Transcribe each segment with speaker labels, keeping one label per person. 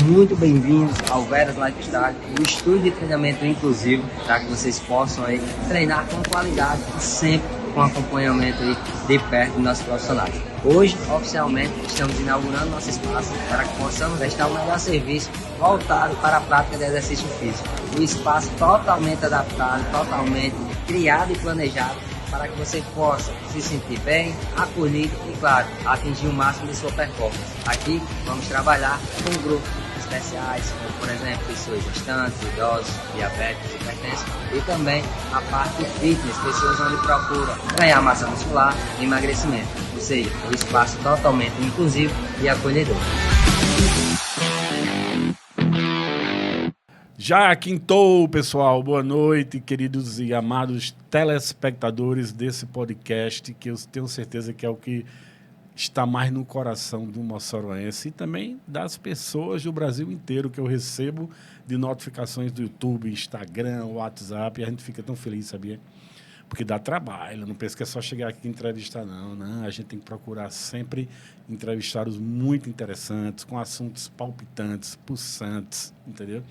Speaker 1: muito bem-vindos ao Veras Lifestyle, o estúdio de treinamento inclusivo, para que vocês possam aí treinar com qualidade e sempre com acompanhamento aí de perto dos nossos profissionais. Hoje, oficialmente, estamos inaugurando nosso espaço para que possamos prestar o melhor serviço voltado para a prática de exercício físico. Um espaço totalmente adaptado, totalmente criado e planejado para que você possa se sentir bem, acolhido e, claro, atingir o máximo de sua performance. Aqui vamos trabalhar com grupos especiais, como, por exemplo, pessoas gestantes, idosos, diabéticos, hipertensos e também a parte de fitness, pessoas onde procuram ganhar massa muscular e emagrecimento, ou seja, um espaço totalmente inclusivo e acolhedor.
Speaker 2: Já quintou, pessoal. Boa noite, queridos e amados telespectadores desse podcast, que eu tenho certeza que é o que está mais no coração do moçoroense e também das pessoas do Brasil inteiro que eu recebo de notificações do YouTube, Instagram, WhatsApp, e a gente fica tão feliz, sabia? Porque dá trabalho, não pensa que é só chegar aqui e entrevistar, não. A gente tem que procurar sempre entrevistados muito interessantes, com assuntos palpitantes, pulsantes, entendeu?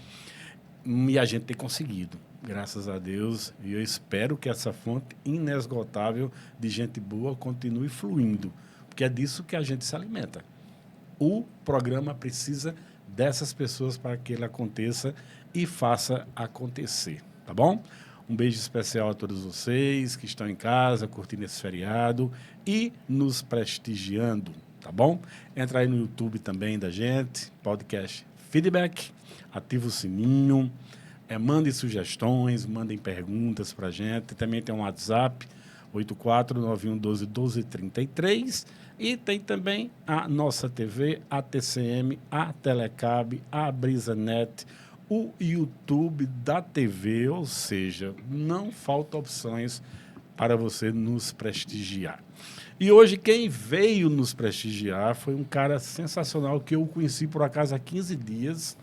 Speaker 2: E a gente tem conseguido, graças a Deus, e eu espero que essa fonte inesgotável de gente boa continue fluindo, porque é disso que a gente se alimenta. O programa precisa dessas pessoas para que ele aconteça e faça acontecer, tá bom? Um beijo especial a todos vocês que estão em casa, curtindo esse feriado e nos prestigiando, tá bom? Entra aí no YouTube também da gente, podcast Feedback, ativa o sininho, mande sugestões, mandem perguntas para a gente. Também tem um WhatsApp, 8491121233. E tem também a nossa TV, a TCM, a Telecab, a BrisaNet, o YouTube da TV, ou seja, não faltam opções para você nos prestigiar. E hoje quem veio nos prestigiar foi um cara sensacional que eu conheci por acaso há 15 dias,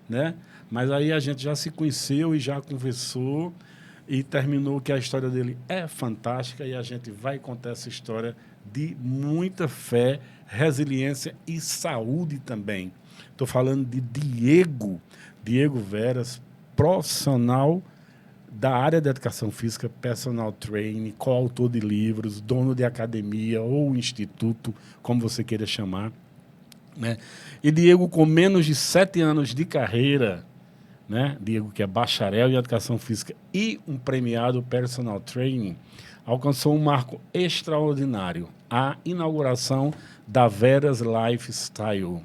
Speaker 2: né? Mas aí a gente já se conheceu e já conversou e terminou que a história dele é fantástica e a gente vai contar essa história de muita fé, resiliência e saúde também. Estou falando de Diego Veras, profissional da área de educação física, personal training, coautor de livros, dono de academia ou instituto, como você queira chamar, né? E Diego, com menos de 7 anos de carreira, né? Diego, que é bacharel em educação física e um premiado personal training, alcançou um marco extraordinário, a inauguração da Veras Lifestyle,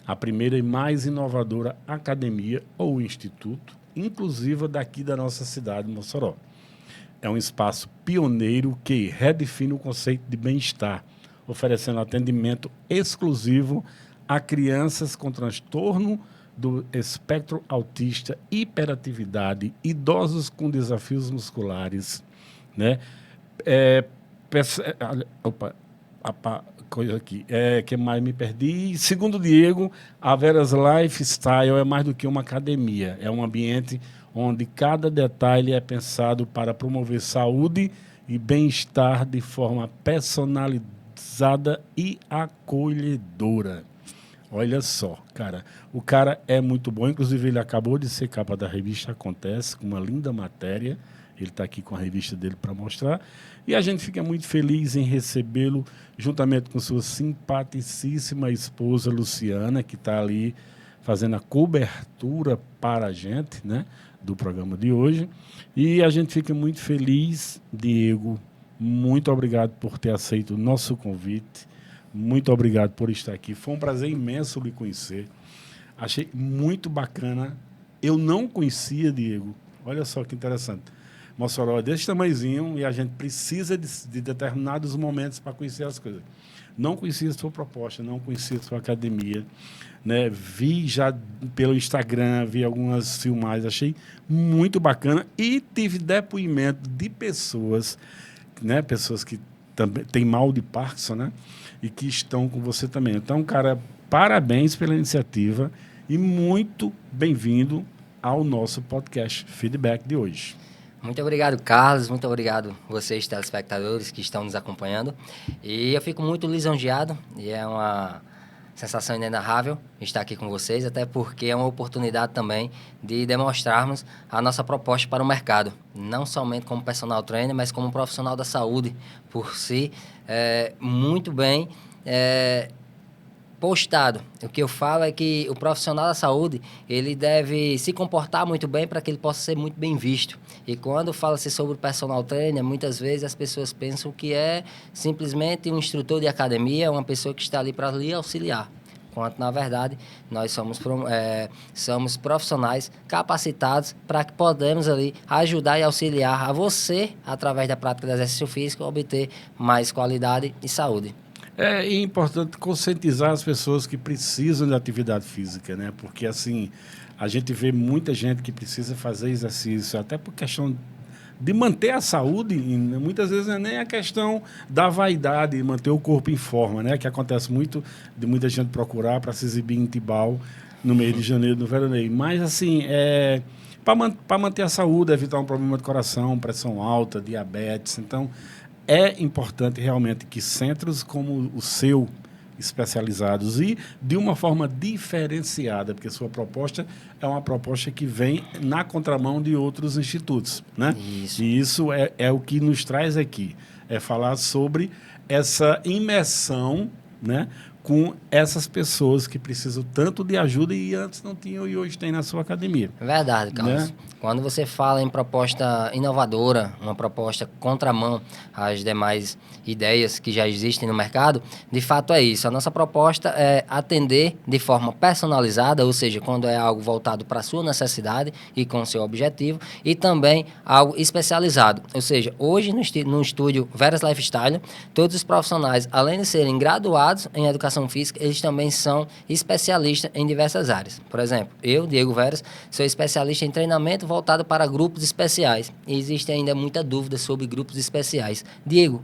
Speaker 2: a primeira e mais inovadora academia ou instituto inclusiva daqui da nossa cidade, Mossoró. É um espaço pioneiro que redefine o conceito de bem-estar, oferecendo atendimento exclusivo a crianças com transtorno do espectro autista, hiperatividade, idosos com desafios musculares, né? Coisa aqui, que mais me perdi. Segundo o Diego, a Veras Lifestyle é mais do que uma academia, é um ambiente onde cada detalhe é pensado para promover saúde e bem-estar de forma personalizada e acolhedora. Olha só, cara, o cara é muito bom, inclusive ele acabou de ser capa da revista Acontece, com uma linda matéria, ele está aqui com a revista dele para mostrar, e a gente fica muito feliz em recebê-lo, juntamente com sua simpaticíssima esposa Luciana, que está ali fazendo a cobertura para a gente, né, do programa de hoje, e a gente fica muito feliz, Diego, muito obrigado por ter aceito o nosso convite. Muito obrigado por estar aqui. Foi um prazer imenso lhe conhecer. Achei muito bacana. Eu não conhecia, Diego. Olha só que interessante. Mossoró é desse tamanhozinho e a gente precisa de determinados momentos para conhecer as coisas. Não conhecia a sua proposta, não conhecia a sua academia, né? Vi já pelo Instagram, vi algumas filmagens, achei muito bacana e tive depoimento de pessoas, né? Pessoas que também têm mal de Parkinson, né? E que estão com você também. Então, cara, parabéns pela iniciativa e muito bem-vindo ao nosso podcast Feedback de hoje.
Speaker 1: Muito obrigado, Carlos. Muito obrigado vocês, telespectadores, que estão nos acompanhando. E eu fico muito lisonjeado e é uma sensação inenarrável estar aqui com vocês, até porque é uma oportunidade também de demonstrarmos a nossa proposta para o mercado, não somente como personal trainer, mas como profissional da saúde, por si, muito bem postado. O que eu falo é que o profissional da saúde, ele deve se comportar muito bem para que ele possa ser muito bem visto. E quando fala-se sobre o personal trainer, muitas vezes as pessoas pensam que é simplesmente um instrutor de academia, uma pessoa que está ali para lhe auxiliar. Enquanto, na verdade, nós somos profissionais capacitados para que podemos ali ajudar e auxiliar a você, através da prática do exercício físico, obter mais qualidade e saúde.
Speaker 2: É importante conscientizar as pessoas que precisam de atividade física, né? Porque, assim, a gente vê muita gente que precisa fazer exercício, até por questão de manter a saúde, e muitas vezes não é nem a questão da vaidade, manter o corpo em forma, né? Que acontece muito, de muita gente procurar para se exibir em Tibau no mês de janeiro, no veraneio. Mas, assim, para manter a saúde, evitar um problema de coração, pressão alta, diabetes. Então, é importante realmente que centros como o seu, especializados e de uma forma diferenciada, porque sua proposta é uma proposta que vem na contramão de outros institutos, né?
Speaker 1: Isso.
Speaker 2: E isso é o que nos traz aqui, é falar sobre essa imersão, né, com essas pessoas que precisam tanto de ajuda e antes não tinham e hoje tem na sua academia.
Speaker 1: Verdade, Carlos.
Speaker 2: Né?
Speaker 1: Quando você fala em proposta inovadora, uma proposta contramão às demais ideias que já existem no mercado, de fato é isso. A nossa proposta é atender de forma personalizada, ou seja, quando é algo voltado para a sua necessidade e com o seu objetivo, e também algo especializado. Ou seja, hoje no estúdio Veras Lifestyle, todos os profissionais, além de serem graduados em educação física, eles também são especialistas em diversas áreas. Por exemplo, eu, Diego Veras, sou especialista em treinamento voltado para grupos especiais. E existe ainda muita dúvida sobre grupos especiais. Diego,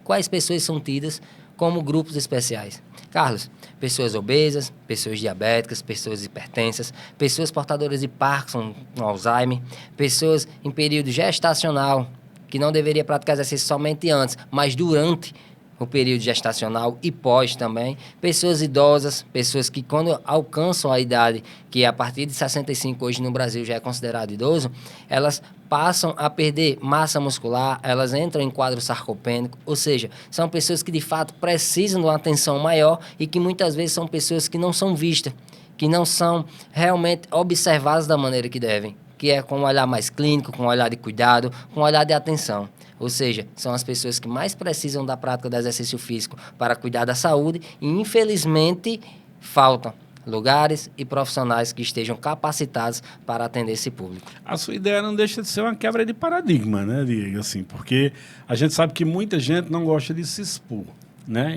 Speaker 1: quais pessoas são tidas como grupos especiais? Carlos, pessoas obesas, pessoas diabéticas, pessoas hipertensas, pessoas portadoras de Parkinson, Alzheimer, pessoas em período gestacional, que não deveria praticar exercício somente antes, mas durante o período gestacional e pós também, pessoas idosas, pessoas que quando alcançam a idade, que a partir de 65 hoje no Brasil já é considerado idoso, elas passam a perder massa muscular, elas entram em quadro sarcopênico, ou seja, são pessoas que de fato precisam de uma atenção maior e que muitas vezes são pessoas que não são vistas, que não são realmente observadas da maneira que devem, que é com um olhar mais clínico, com um olhar de cuidado, com um olhar de atenção. Ou seja, são as pessoas que mais precisam da prática do exercício físico para cuidar da saúde e, infelizmente, faltam lugares e profissionais que estejam capacitados para atender esse público.
Speaker 2: A sua ideia não deixa de ser uma quebra de paradigma, né, Diego? Assim, porque a gente sabe que muita gente não gosta de se expor, né?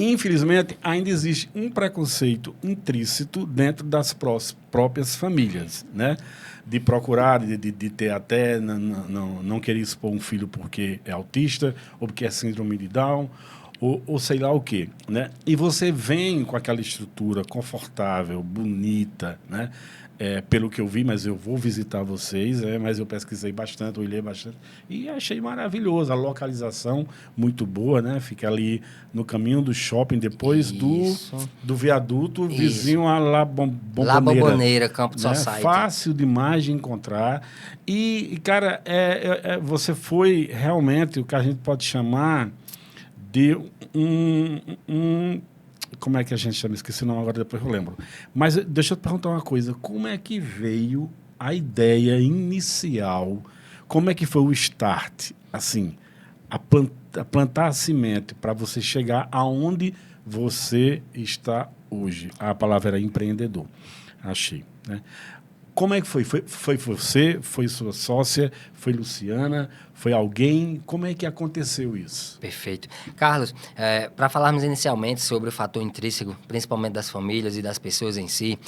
Speaker 2: Infelizmente, ainda existe um preconceito intrínseco dentro das próprias famílias, né? De procurar, de ter até, não querer expor um filho porque é autista, ou porque é síndrome de Down, ou sei lá o quê, né? E você vem com aquela estrutura confortável, bonita, né? Pelo que eu vi, mas eu vou visitar vocês, mas eu pesquisei bastante, olhei bastante, e achei maravilhoso. A localização muito boa, né? Fica ali no caminho do shopping, depois do viaduto, vizinho a La Bombonera.
Speaker 1: La Bombonera, Campo de
Speaker 2: Né?
Speaker 1: Society.
Speaker 2: Fácil demais de encontrar. E cara, você foi realmente o que a gente pode chamar de como é que a gente chama? Esqueci o nome agora, depois eu lembro. Mas deixa eu te perguntar uma coisa. Como é que veio a ideia inicial? Como é que foi o start? Assim, a plantar a semente para você chegar aonde você está hoje. A palavra era empreendedor. Achei, né? Como é que foi? Foi você? Foi sua sócia? Foi Luciana? Foi alguém? Como é que aconteceu isso?
Speaker 1: Perfeito. Carlos, para falarmos inicialmente sobre o fator intrínseco, principalmente das famílias e das pessoas em si,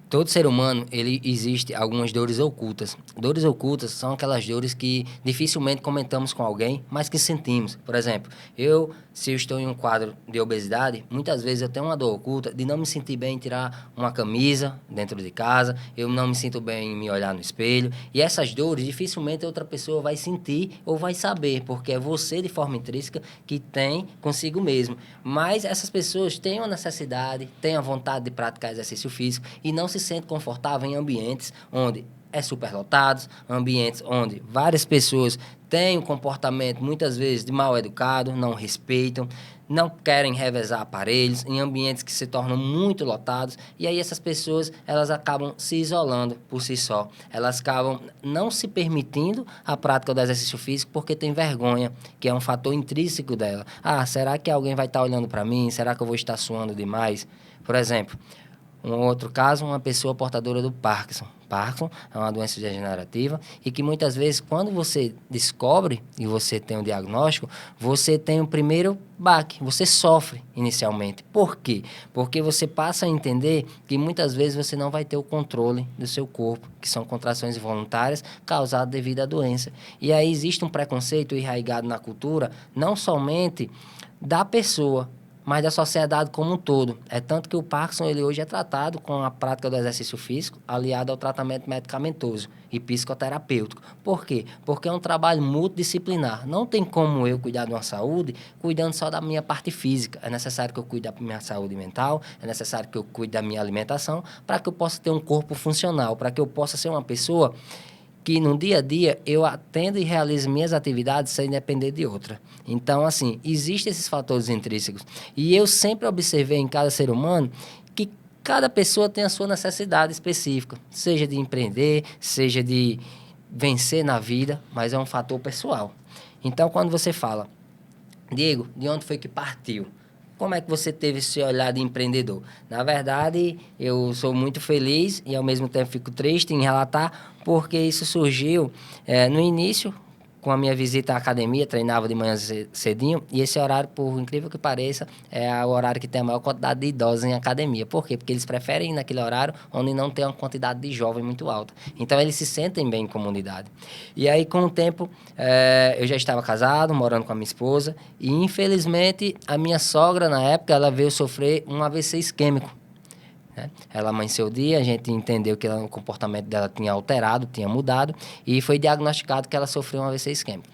Speaker 1: todo ser humano, ele existe algumas dores ocultas. Dores ocultas são aquelas dores que dificilmente comentamos com alguém, mas que sentimos. Por exemplo, se eu estou em um quadro de obesidade, muitas vezes eu tenho uma dor oculta de não me sentir bem em tirar uma camisa dentro de casa, eu não me sinto bem em me olhar no espelho, e essas dores dificilmente outra pessoa vai sentir ou vai saber, porque é você de forma intrínseca que tem consigo mesmo. Mas essas pessoas têm uma necessidade, têm a vontade de praticar exercício físico e não se sentem confortáveis em ambientes onde é superlotados, ambientes onde várias pessoas têm um comportamento, muitas vezes, de mal educado, não respeitam, não querem revezar aparelhos, em ambientes que se tornam muito lotados, e aí essas pessoas, elas acabam se isolando por si só. Elas acabam não se permitindo a prática do exercício físico porque tem vergonha, que é um fator intrínseco dela. Ah, será que alguém vai estar olhando para mim? Será que eu vou estar suando demais? Por exemplo, um outro caso, uma pessoa portadora do Parkinson. Parkinson é uma doença degenerativa e que muitas vezes, quando você descobre e você tem um diagnóstico, você tem o primeiro baque, você sofre inicialmente. Por quê? Porque você passa a entender que muitas vezes você não vai ter o controle do seu corpo, que são contrações involuntárias causadas devido à doença. E aí existe um preconceito enraizado na cultura, não somente da pessoa, mas da sociedade como um todo. É tanto que o Parkinson ele hoje é tratado com a prática do exercício físico aliado ao tratamento medicamentoso e psicoterapêutico. Por quê? Porque é um trabalho multidisciplinar. Não tem como eu cuidar de uma saúde cuidando só da minha parte física. É necessário que eu cuide da minha saúde mental, é necessário que eu cuide da minha alimentação para que eu possa ter um corpo funcional, para que eu possa ser uma pessoa que no dia a dia eu atendo e realizo minhas atividades sem depender de outra. Então, assim, existem esses fatores intrínsecos. E eu sempre observei em cada ser humano que cada pessoa tem a sua necessidade específica, seja de empreender, seja de vencer na vida, mas é um fator pessoal. Então, quando você fala, Diego, de onde foi que partiu? Como é que você teve esse olhar de empreendedor? Na verdade, eu sou muito feliz e, ao mesmo tempo, fico triste em relatar, porque isso surgiu no início, com a minha visita à academia, treinava de manhã cedinho, e esse horário, por incrível que pareça, é o horário que tem a maior quantidade de idosos em academia. Por quê? Porque eles preferem ir naquele horário onde não tem uma quantidade de jovem muito alta. Então, eles se sentem bem em comunidade. E aí, com o tempo, eu já estava casado, morando com a minha esposa, e, infelizmente, a minha sogra, na época, ela veio sofrer um AVC isquêmico. Ela amanheceu o dia, a gente entendeu que o comportamento dela tinha alterado, tinha mudado, e foi diagnosticado que ela sofreu um AVC isquêmico.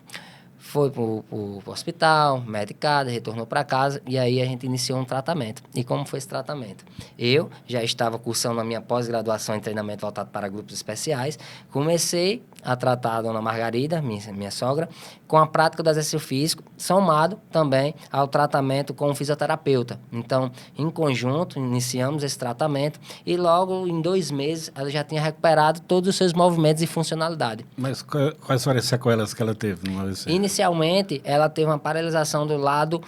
Speaker 1: Foi para o hospital, medicada, retornou para casa, e aí a gente iniciou um tratamento. E como foi esse tratamento? Eu já estava cursando a minha pós-graduação em treinamento voltado para grupos especiais, comecei a tratar a dona Margarida, minha sogra, com a prática do exercício físico, somado também ao tratamento com o fisioterapeuta. Então, em conjunto, iniciamos esse tratamento e logo em 2 meses ela já tinha recuperado todos os seus movimentos e funcionalidade.
Speaker 2: Mas quais foram as sequelas que ela teve no AVC?
Speaker 1: Inicialmente, ela teve uma paralisação do lado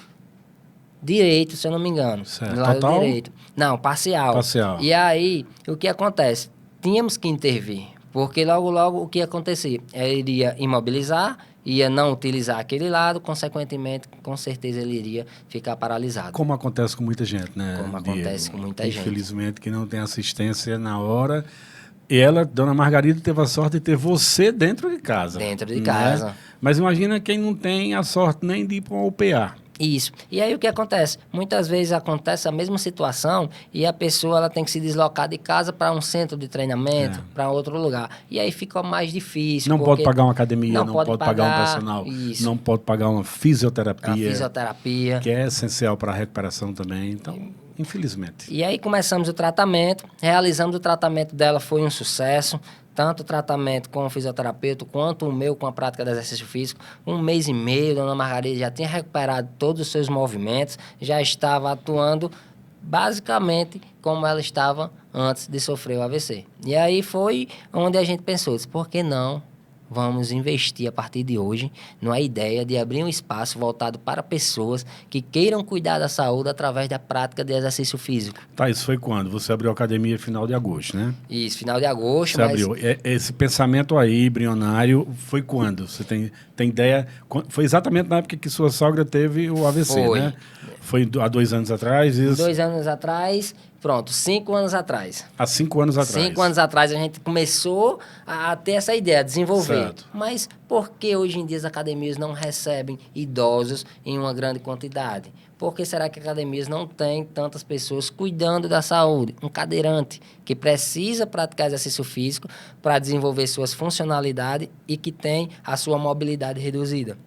Speaker 1: direito, se eu não me engano.
Speaker 2: Certo.
Speaker 1: Do lado
Speaker 2: Total?
Speaker 1: direito. Não, parcial.
Speaker 2: Parcial.
Speaker 1: E aí, o que acontece? Tínhamos que intervir, porque logo o que acontecia? Ela iria imobilizar, ia não utilizar aquele lado, consequentemente, com certeza ele iria ficar paralisado.
Speaker 2: Como acontece com muita gente, né?
Speaker 1: Como acontece com muita gente.
Speaker 2: Infelizmente, que não tem assistência na hora. E ela, dona Margarida, teve a sorte de ter você dentro de casa.
Speaker 1: Dentro de casa.
Speaker 2: Mas imagina quem não tem a sorte nem de ir para uma UPA.
Speaker 1: Isso. E aí o que acontece? Muitas vezes acontece a mesma situação e a pessoa ela tem que se deslocar de casa para um centro de treinamento, para outro lugar. E aí fica mais difícil.
Speaker 2: Não pode pagar uma academia, não pode pagar um personal,
Speaker 1: isso.
Speaker 2: não pode pagar uma fisioterapia.
Speaker 1: A fisioterapia.
Speaker 2: Que é essencial para a recuperação também. Então, infelizmente.
Speaker 1: E aí começamos o tratamento, realizamos o tratamento dela, foi um sucesso. Tanto o tratamento com o fisioterapeuta, quanto o meu com a prática de exercício físico. 1 mês e meio, dona Margarida já tinha recuperado todos os seus movimentos, já estava atuando basicamente como ela estava antes de sofrer o AVC. E aí foi onde a gente pensou, disse, por que não vamos investir a partir de hoje numa ideia de abrir um espaço voltado para pessoas que queiram cuidar da saúde através da prática de exercício físico.
Speaker 2: Tá, isso foi quando? Você abriu a academia final de agosto, né?
Speaker 1: Isso, final de agosto.
Speaker 2: Você abriu. Esse pensamento aí, embrionário, foi quando? Você tem ideia? Foi exatamente na época que sua sogra teve o AVC,
Speaker 1: Foi.
Speaker 2: né? Foi há 2 anos atrás? Isso?
Speaker 1: 2 anos atrás, Pronto, 5 anos atrás.
Speaker 2: Há 5 anos atrás.
Speaker 1: 5 anos atrás a gente começou a ter essa ideia, a desenvolver.
Speaker 2: Certo.
Speaker 1: Mas por que hoje em dia as academias não recebem idosos em uma grande quantidade? Por que será que academias não têm tantas pessoas cuidando da saúde? Um cadeirante que precisa praticar exercício físico para desenvolver suas funcionalidades e que tem a sua mobilidade reduzida.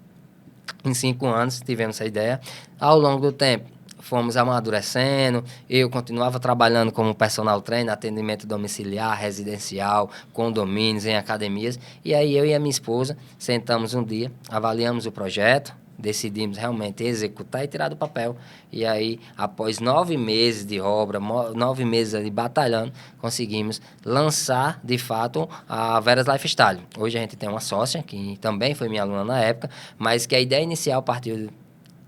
Speaker 1: Em 5 anos tivemos essa ideia. Ao longo do tempo, fomos amadurecendo, eu continuava trabalhando como personal trainer, atendimento domiciliar, residencial, condomínios, em academias. E aí eu e a minha esposa sentamos um dia, avaliamos o projeto, decidimos realmente executar e tirar do papel. E aí, após 9 meses de obra, 9 meses ali batalhando, conseguimos lançar, de fato, a Veras Lifestyle. Hoje a gente tem uma sócia, que também foi minha aluna na época, mas que a ideia inicial partiu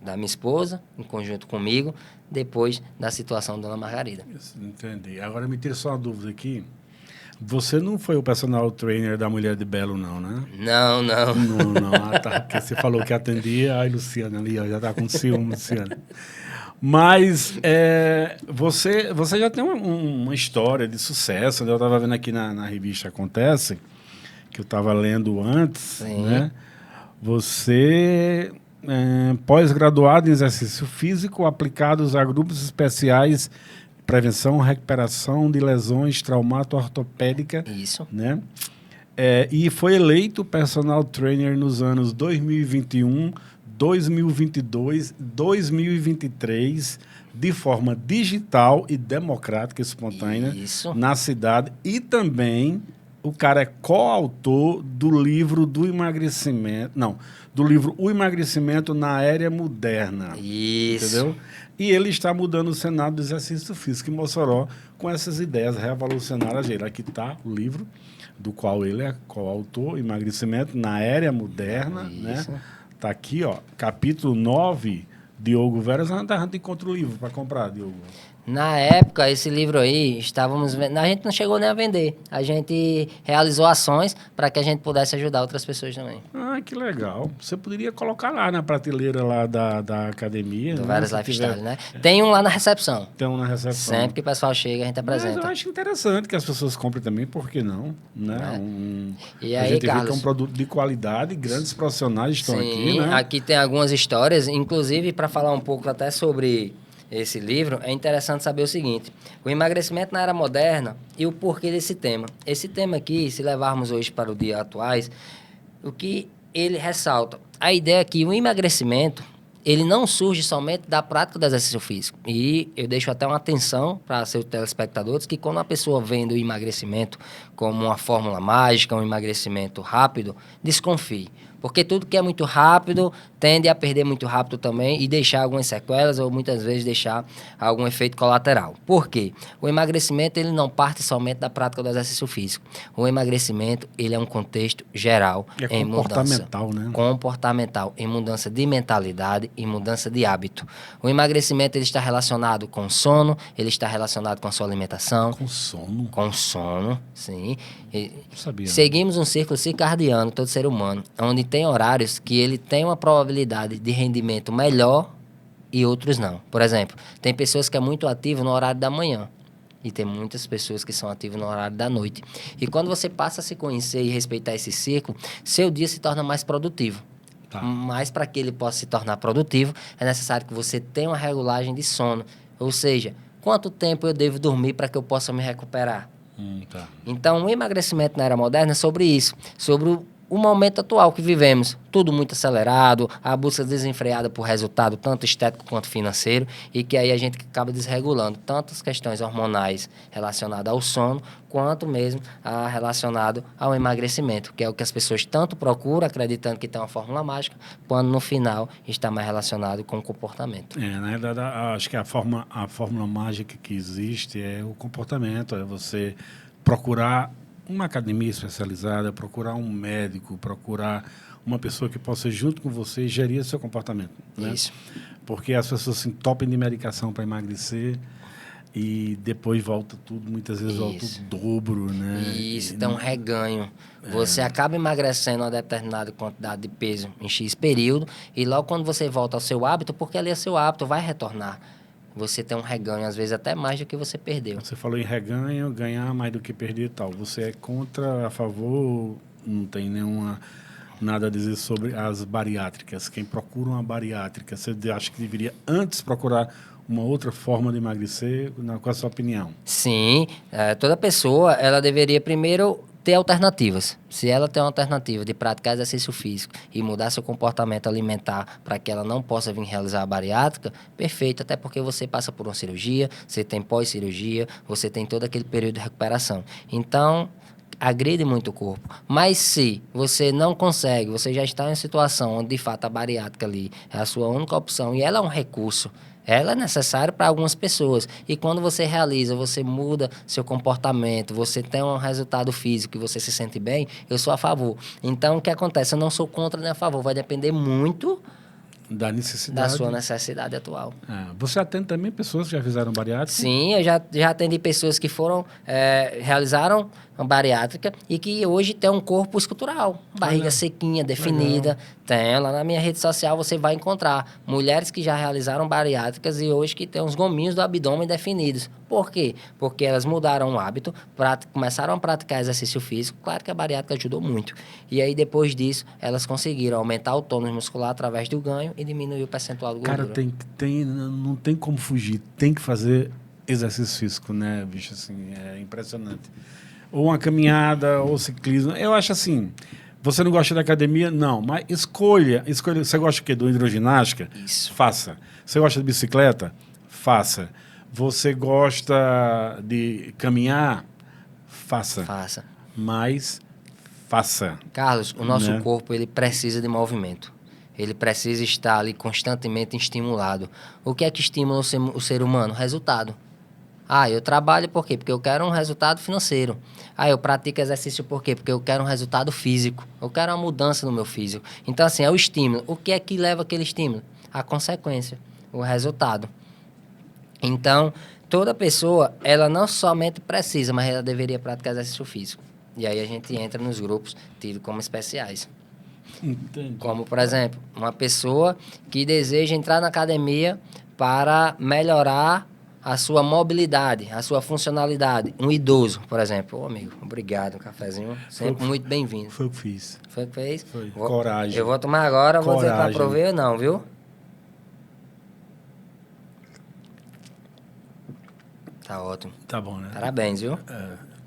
Speaker 1: da minha esposa, em conjunto comigo, depois da situação da Dona Margarida.
Speaker 2: Isso, entendi. Agora me tira só uma dúvida aqui. Você não foi o personal trainer da Mulher de Belo, não, né?
Speaker 1: Não.
Speaker 2: Não. Ah, tá. Porque você falou que atendia. Ai, Luciana ali, ó, já tá com ciúme, Luciana. Mas você já tem uma história de sucesso, né? Eu estava vendo aqui na revista Acontece, que eu estava lendo antes,
Speaker 1: Sim.
Speaker 2: né? Você... pós-graduado em exercício físico aplicados a grupos especiais, prevenção, recuperação de lesões traumato-ortopédica.
Speaker 1: Isso.
Speaker 2: Né? E foi eleito personal trainer nos anos 2021, 2022, 2023, de forma digital e democrática, espontânea,
Speaker 1: Isso.
Speaker 2: na cidade. E também o cara é coautor do livro do emagrecimento. Não, do livro O Emagrecimento na Era Moderna.
Speaker 1: Isso.
Speaker 2: Entendeu? E ele está mudando o cenário do exercício físico em Mossoró com essas ideias revolucionárias dele. Aqui está o livro do qual ele é coautor, Emagrecimento na Era Moderna. Né? Está aqui, ó, capítulo 9, Diogo Veras. Onde a gente encontra o livro para comprar, Diogo?
Speaker 1: Na época, esse livro aí, estávamos vendo, a gente não chegou nem a vender. A gente realizou ações para que a gente pudesse ajudar outras pessoas também.
Speaker 2: Ah, que legal. Você poderia colocar lá na prateleira lá da academia.
Speaker 1: Do
Speaker 2: né?
Speaker 1: Veras
Speaker 2: Se
Speaker 1: Lifestyle,
Speaker 2: tiver...
Speaker 1: né? Tem um lá na recepção.
Speaker 2: Tem um na recepção.
Speaker 1: Sempre que o pessoal chega, a gente apresenta.
Speaker 2: Mas eu acho interessante que as pessoas comprem também, por que não? Né?
Speaker 1: E
Speaker 2: a
Speaker 1: aí,
Speaker 2: gente vê
Speaker 1: Carlos,
Speaker 2: que é um produto de qualidade, grandes profissionais estão
Speaker 1: sim,
Speaker 2: aqui, né?
Speaker 1: Aqui tem algumas histórias, inclusive para falar um pouco até sobre esse livro, é interessante saber o seguinte: o emagrecimento na era moderna e o porquê desse tema. Esse tema aqui, se levarmos hoje para o dia atuais, o que ele ressalta? A ideia é que o emagrecimento, ele não surge somente da prática do exercício físico. E eu deixo até uma atenção para seus telespectadores que quando a pessoa vende o emagrecimento como uma fórmula mágica, um emagrecimento rápido, desconfie. Porque tudo que é muito rápido tende a perder muito rápido também e deixar algumas sequelas ou muitas vezes deixar algum efeito colateral. Por quê? O emagrecimento ele não parte somente da prática do exercício físico. O emagrecimento ele é um contexto geral em
Speaker 2: comportamental,
Speaker 1: mudança.
Speaker 2: Né?
Speaker 1: Comportamental, em mudança de mentalidade e mudança de hábito. O emagrecimento ele está relacionado com sono, ele está relacionado com a sua alimentação.
Speaker 2: Com sono?
Speaker 1: Com sono, sim.
Speaker 2: Sabia.
Speaker 1: Seguimos um círculo circadiano, todo ser humano, onde tem horários que ele tem uma probabilidade de rendimento melhor e outros não. Por exemplo, tem pessoas que é muito ativo no horário da manhã e tem muitas pessoas que são ativas no horário da noite. E quando você passa a se conhecer e respeitar esse círculo, seu dia se torna mais produtivo.
Speaker 2: Tá.
Speaker 1: Mas para que ele possa se tornar produtivo, é necessário que você tenha uma regulagem de sono. Ou seja, quanto tempo eu devo dormir para que eu possa me recuperar?
Speaker 2: Tá.
Speaker 1: Então, o emagrecimento na era moderna é sobre isso, sobre o momento atual que vivemos. Tudo muito acelerado, a busca desenfreada por resultado, tanto estético quanto financeiro, e que aí a gente acaba desregulando tanto as questões hormonais relacionadas ao sono, quanto mesmo relacionado ao emagrecimento, que é o que as pessoas tanto procuram, acreditando que tem uma fórmula mágica, quando no final está mais relacionado com o comportamento.
Speaker 2: Na verdade, acho que a fórmula mágica que existe é o comportamento, é você procurar uma academia especializada, procurar um médico, procurar uma pessoa que possa, junto com você, gerir seu comportamento. Né?
Speaker 1: Isso.
Speaker 2: Porque as pessoas se entopem de medicação para emagrecer e depois volta tudo, muitas vezes volta o dobro, né?
Speaker 1: Isso, então reganho. Você acaba emagrecendo uma determinada quantidade de peso em X período e logo quando você volta ao seu hábito, porque ali é seu hábito, vai retornar. você tem um reganho, às vezes até mais do que você perdeu.
Speaker 2: Você falou em reganho, ganhar mais do que perder e tal. Você é contra, a favor, não tem nada a dizer sobre as bariátricas. Quem procura uma bariátrica, você acha que deveria antes procurar uma outra forma de emagrecer? Qual a sua opinião?
Speaker 1: Sim, toda pessoa, ela deveria primeiro ter alternativas. Se ela tem uma alternativa de praticar exercício físico e mudar seu comportamento alimentar para que ela não possa vir realizar a bariátrica, perfeito, até porque você passa por uma cirurgia, você tem pós-cirurgia, você tem todo aquele período de recuperação. Então, agride muito o corpo. Mas se você não consegue, você já está em uma situação onde de fato a bariátrica ali é a sua única opção e ela é um recurso, ela é necessária para algumas pessoas. E quando você realiza, você muda seu comportamento, você tem um resultado físico e você se sente bem, eu sou a favor. Então, o que acontece? Eu não sou contra nem a favor. Vai depender muito
Speaker 2: Da necessidade.
Speaker 1: da sua necessidade atual.
Speaker 2: Você atende também pessoas que já fizeram bariátrica?
Speaker 1: Sim, eu já atendi pessoas que realizaram uma bariátrica e que hoje tem um corpo escultural, barriga sequinha, definida. Tem, lá na minha rede social você vai encontrar mulheres que já realizaram bariátricas e hoje que tem os gominhos do abdômen definidos. Por quê? Porque elas mudaram o hábito, começaram a praticar exercício físico. Claro que a bariátrica ajudou muito. E aí, depois disso, elas conseguiram aumentar o tônus muscular através do ganho e diminuir o percentual de gordura.
Speaker 2: Cara, não tem como fugir. Tem que fazer exercício físico, né, bicho? Assim, é impressionante. Ou uma caminhada, ou ciclismo. Eu acho assim, você não gosta de academia? Não, mas escolha. Você gosta de quê? Do hidroginástica?
Speaker 1: Isso.
Speaker 2: Faça. Você gosta de bicicleta? Faça. Você gosta de caminhar? Faça.
Speaker 1: Faça.
Speaker 2: Mas faça.
Speaker 1: Carlos, o nosso
Speaker 2: Né?
Speaker 1: corpo, ele precisa de movimento. Ele precisa estar ali constantemente estimulado. O que é que estimula o ser humano? Resultado. Eu trabalho por quê? Porque eu quero um resultado financeiro. Eu pratico exercício por quê? Porque eu quero um resultado físico. Eu quero uma mudança no meu físico. Então, assim, é o estímulo. O que é que leva aquele estímulo? A consequência, o resultado. Então, toda pessoa, ela não somente precisa, mas ela deveria praticar exercício físico. E aí a gente entra nos grupos tidos como especiais.
Speaker 2: Entendi.
Speaker 1: Como, por exemplo, uma pessoa que deseja entrar na academia para melhorar a sua mobilidade, a sua funcionalidade. Um idoso, por exemplo. Ô, amigo, obrigado, um cafezinho. Sempre muito bem-vindo.
Speaker 2: Foi o que fiz.
Speaker 1: Foi o que fez?
Speaker 2: Foi. Coragem.
Speaker 1: Eu vou tomar agora, vou dizer que
Speaker 2: Coragem.
Speaker 1: aprovei ou não, viu? Tá ótimo.
Speaker 2: Tá bom, né?
Speaker 1: Parabéns, viu?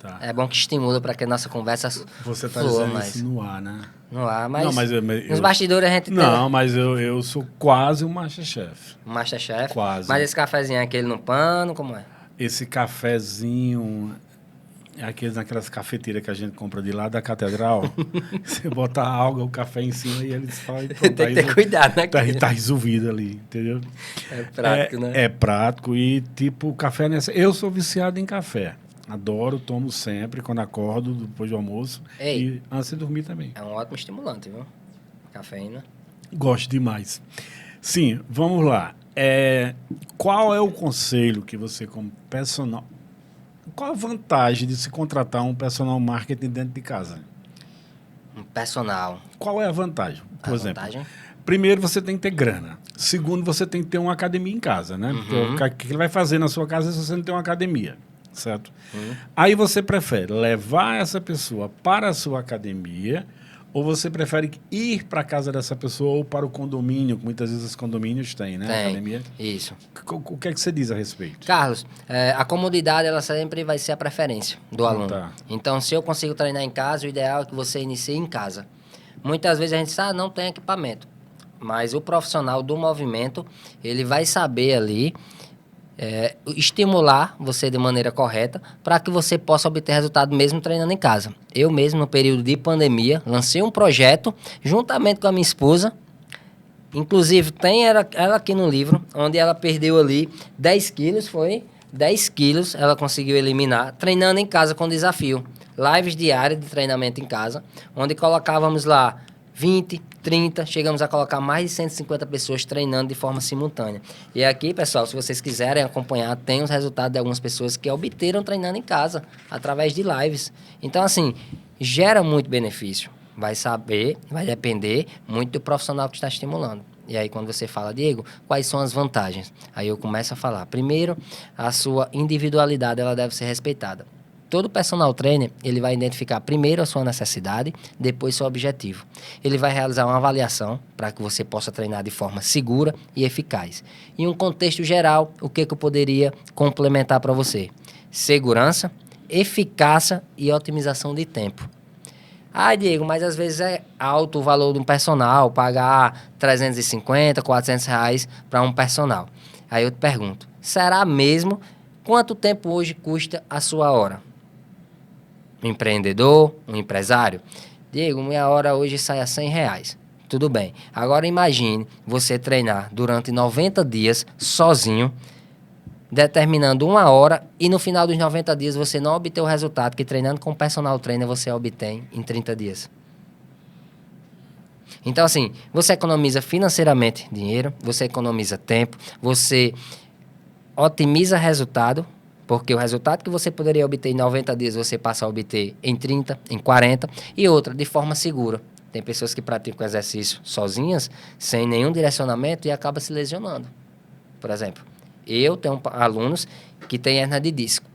Speaker 2: Tá.
Speaker 1: É bom que estimula para que a nossa conversa
Speaker 2: Você tá
Speaker 1: flua
Speaker 2: dizendo
Speaker 1: mais.
Speaker 2: isso no ar, né?
Speaker 1: No ar, mas,
Speaker 2: Não, mas
Speaker 1: nos bastidores a gente
Speaker 2: Não, mas eu sou quase um Masterchef.
Speaker 1: tem um Masterchef.
Speaker 2: Quase.
Speaker 1: Mas esse cafezinho é aquele no pano, como é?
Speaker 2: Esse cafezinho, naquelas cafeteiras que a gente compra de lá da catedral, você bota a alga, o café em cima e ele sai.
Speaker 1: Tem que ter cuidado, né?
Speaker 2: Tá resolvido ali, entendeu?
Speaker 1: É prático, né?
Speaker 2: É prático e, tipo, café nessa... Eu sou viciado em café. Adoro, tomo sempre, quando acordo, depois do almoço.
Speaker 1: Ei.
Speaker 2: E antes de dormir também.
Speaker 1: É um ótimo estimulante, viu? Cafeína.
Speaker 2: Gosto demais. Sim, vamos lá. Qual é o conselho que você, como personal... Qual a vantagem de se contratar um personal marketing dentro de casa?
Speaker 1: Um personal.
Speaker 2: Qual é a vantagem? Por
Speaker 1: A
Speaker 2: exemplo,
Speaker 1: vantagem?
Speaker 2: primeiro você tem que ter grana. Segundo, você tem que ter uma academia em casa, né? Porque o que ele vai fazer na sua casa se você não tem uma academia, certo? Aí você prefere levar essa pessoa para a sua academia ou você prefere ir para a casa dessa pessoa ou para o condomínio, que muitas vezes os condomínios têm, né?
Speaker 1: Tem.
Speaker 2: Academia.
Speaker 1: Isso.
Speaker 2: O que é que você diz a respeito?
Speaker 1: Carlos, a comodidade ela sempre vai ser a preferência do aluno.
Speaker 2: Tá.
Speaker 1: Então, se eu consigo treinar em casa, o ideal é que você inicie em casa. Muitas vezes a gente diz, não tem equipamento. Mas o profissional do movimento, ele vai saber ali estimular você de maneira correta para que você possa obter resultado mesmo treinando em casa. Eu mesmo, no período de pandemia, lancei um projeto juntamente com a minha esposa. Inclusive, tem ela aqui no livro, onde ela perdeu ali 10 quilos, foi 10 quilos, ela conseguiu eliminar, treinando em casa com desafio. Lives diárias de treinamento em casa, onde colocávamos lá 20, 30, chegamos a colocar mais de 150 pessoas treinando de forma simultânea. E aqui, pessoal, se vocês quiserem acompanhar, tem os resultados de algumas pessoas que obteram treinando em casa, através de lives. Então, assim, gera muito benefício. Vai depender muito do profissional que está estimulando.
Speaker 3: E aí, quando você fala, Diego, quais são as vantagens? Aí eu começo a falar. Primeiro, a sua individualidade ela deve ser respeitada. Todo personal trainer, ele vai identificar primeiro a sua necessidade, depois seu objetivo. Ele vai realizar uma avaliação para que você possa treinar de forma segura e eficaz. Em um contexto geral, o que eu poderia complementar para você? Segurança, eficácia e otimização de tempo. Ah, Diego, mas às vezes é alto o valor de um personal, pagar 350, 400 reais para um personal. Aí eu te pergunto, será mesmo quanto tempo hoje custa a sua hora? Um empreendedor, um empresário? Diego, minha hora hoje sai a 100 reais. Tudo bem. Agora imagine você treinar durante 90 dias sozinho, determinando uma hora e no final dos 90 dias você não obter o resultado que treinando com o personal trainer você obtém em 30 dias. Então, assim, você economiza financeiramente dinheiro, você economiza tempo, você otimiza resultado, porque o resultado que você poderia obter em 90 dias, você passa a obter em 30, em 40, e outra, de forma segura. Tem pessoas que praticam exercício sozinhas, sem nenhum direcionamento, e acabam se lesionando. Por exemplo, eu tenho alunos que têm hérnia de disco.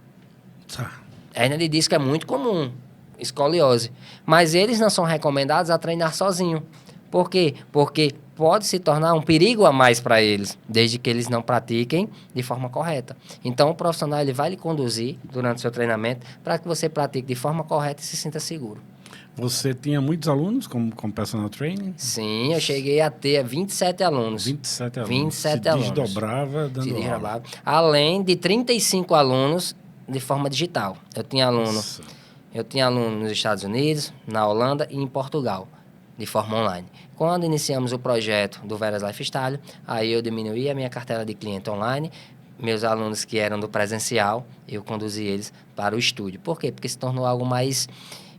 Speaker 3: Hérnia de disco é muito comum, escoliose. Mas eles não são recomendados a treinar sozinho. Por quê? Porque pode se tornar um perigo a mais para eles, desde que eles não pratiquem de forma correta. Então, o profissional ele vai lhe conduzir durante o seu treinamento para que você pratique de forma correta e se sinta seguro.
Speaker 2: Você tinha muitos alunos com personal training?
Speaker 3: Sim, eu cheguei a ter 27 alunos.
Speaker 2: 27 alunos.
Speaker 3: 27 alunos.
Speaker 2: Desdobrava dando aula.
Speaker 3: Além de 35 alunos de forma digital. Eu tinha aluno nos Estados Unidos, na Holanda e em Portugal, de forma online. Quando iniciamos o projeto do Veras Lifestyle, aí eu diminuí a minha cartela de cliente online. Meus alunos que eram do presencial, eu conduzi eles para o estúdio. Por quê? Porque se tornou algo mais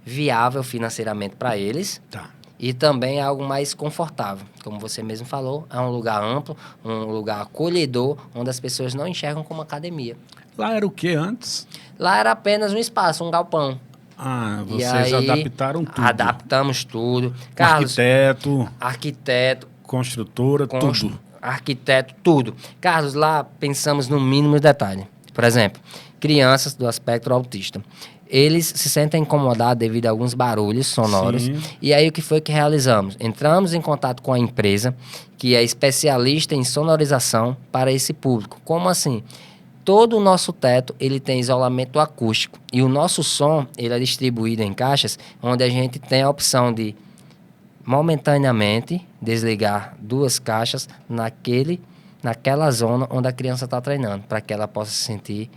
Speaker 3: viável financeiramente para eles.
Speaker 2: Tá.
Speaker 3: E também é algo mais confortável. Como você mesmo falou, é um lugar amplo, um lugar acolhedor, onde as pessoas não enxergam como academia.
Speaker 2: Lá era o que antes?
Speaker 3: Lá era apenas um espaço, um galpão.
Speaker 2: Ah, vocês adaptaram tudo.
Speaker 3: Adaptamos tudo. Carlos, arquiteto,
Speaker 2: construtora, tudo.
Speaker 3: Arquiteto, tudo. Carlos, lá pensamos no mínimo detalhe. Por exemplo, crianças do espectro autista. Eles se sentem incomodados devido a alguns barulhos sonoros. Sim. E aí, o que foi que realizamos? Entramos em contato com a empresa, que é especialista em sonorização para esse público. Como assim? Todo o nosso teto ele tem isolamento acústico. E o nosso som ele é distribuído em caixas, onde a gente tem a opção de, momentaneamente, desligar 2 caixas naquela zona onde a criança está treinando, para que ela possa se sentir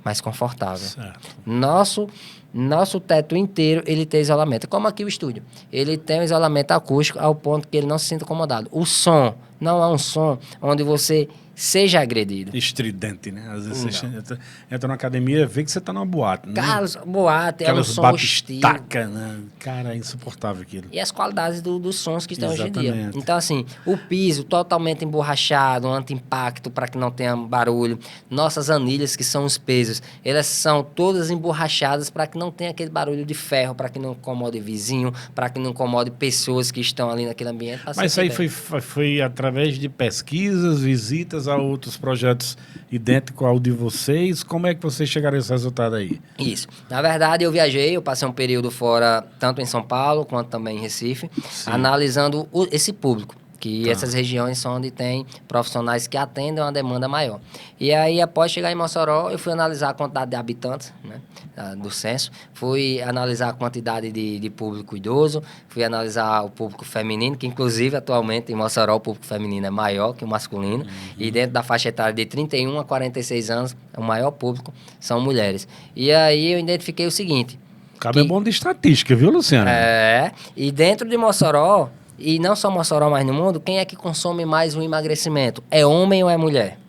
Speaker 3: mais confortável. Certo. Nosso teto inteiro, ele tem isolamento. Como aqui o estúdio. Ele tem um isolamento acústico ao ponto que ele não se sinta incomodado. O som não é um som onde você seja agredido.
Speaker 2: Estridente, né? Às vezes você entra na academia e vê que você está numa boate, né?
Speaker 3: Carlos, boate é um som hostil.
Speaker 2: Taca, né? Cara, é insuportável aquilo.
Speaker 3: E as qualidades dos sons que estão hoje em dia. Então, assim, o piso totalmente emborrachado, anti-impacto para que não tenha barulho. Nossas anilhas, que são os pesos, elas são todas emborrachadas para que não tenha aquele barulho de ferro, para que não incomode vizinho, para que não incomode pessoas que estão ali naquele ambiente.
Speaker 2: Mas isso aí foi através de pesquisas, visitas a outros projetos idênticos ao de vocês. Como é que vocês chegaram a esse resultado aí?
Speaker 3: Isso. Na verdade, eu viajei, eu passei um período fora, tanto em São Paulo quanto também em Recife, analisando esse público. Que essas regiões são onde tem profissionais que atendem uma demanda maior. E aí, após chegar em Mossoró, eu fui analisar a quantidade de habitantes, né, do censo, fui analisar a quantidade de público idoso, fui analisar o público feminino, que inclusive atualmente em Mossoró o público feminino é maior que o masculino, e dentro da faixa etária de 31 a 46 anos, o maior público são mulheres. E aí eu identifiquei o seguinte...
Speaker 2: Cabe é bom de estatística, viu, Luciano?
Speaker 3: E dentro de Mossoró... E não só Mossoró, mas no mundo, quem é que consome mais o emagrecimento? É homem ou é mulher?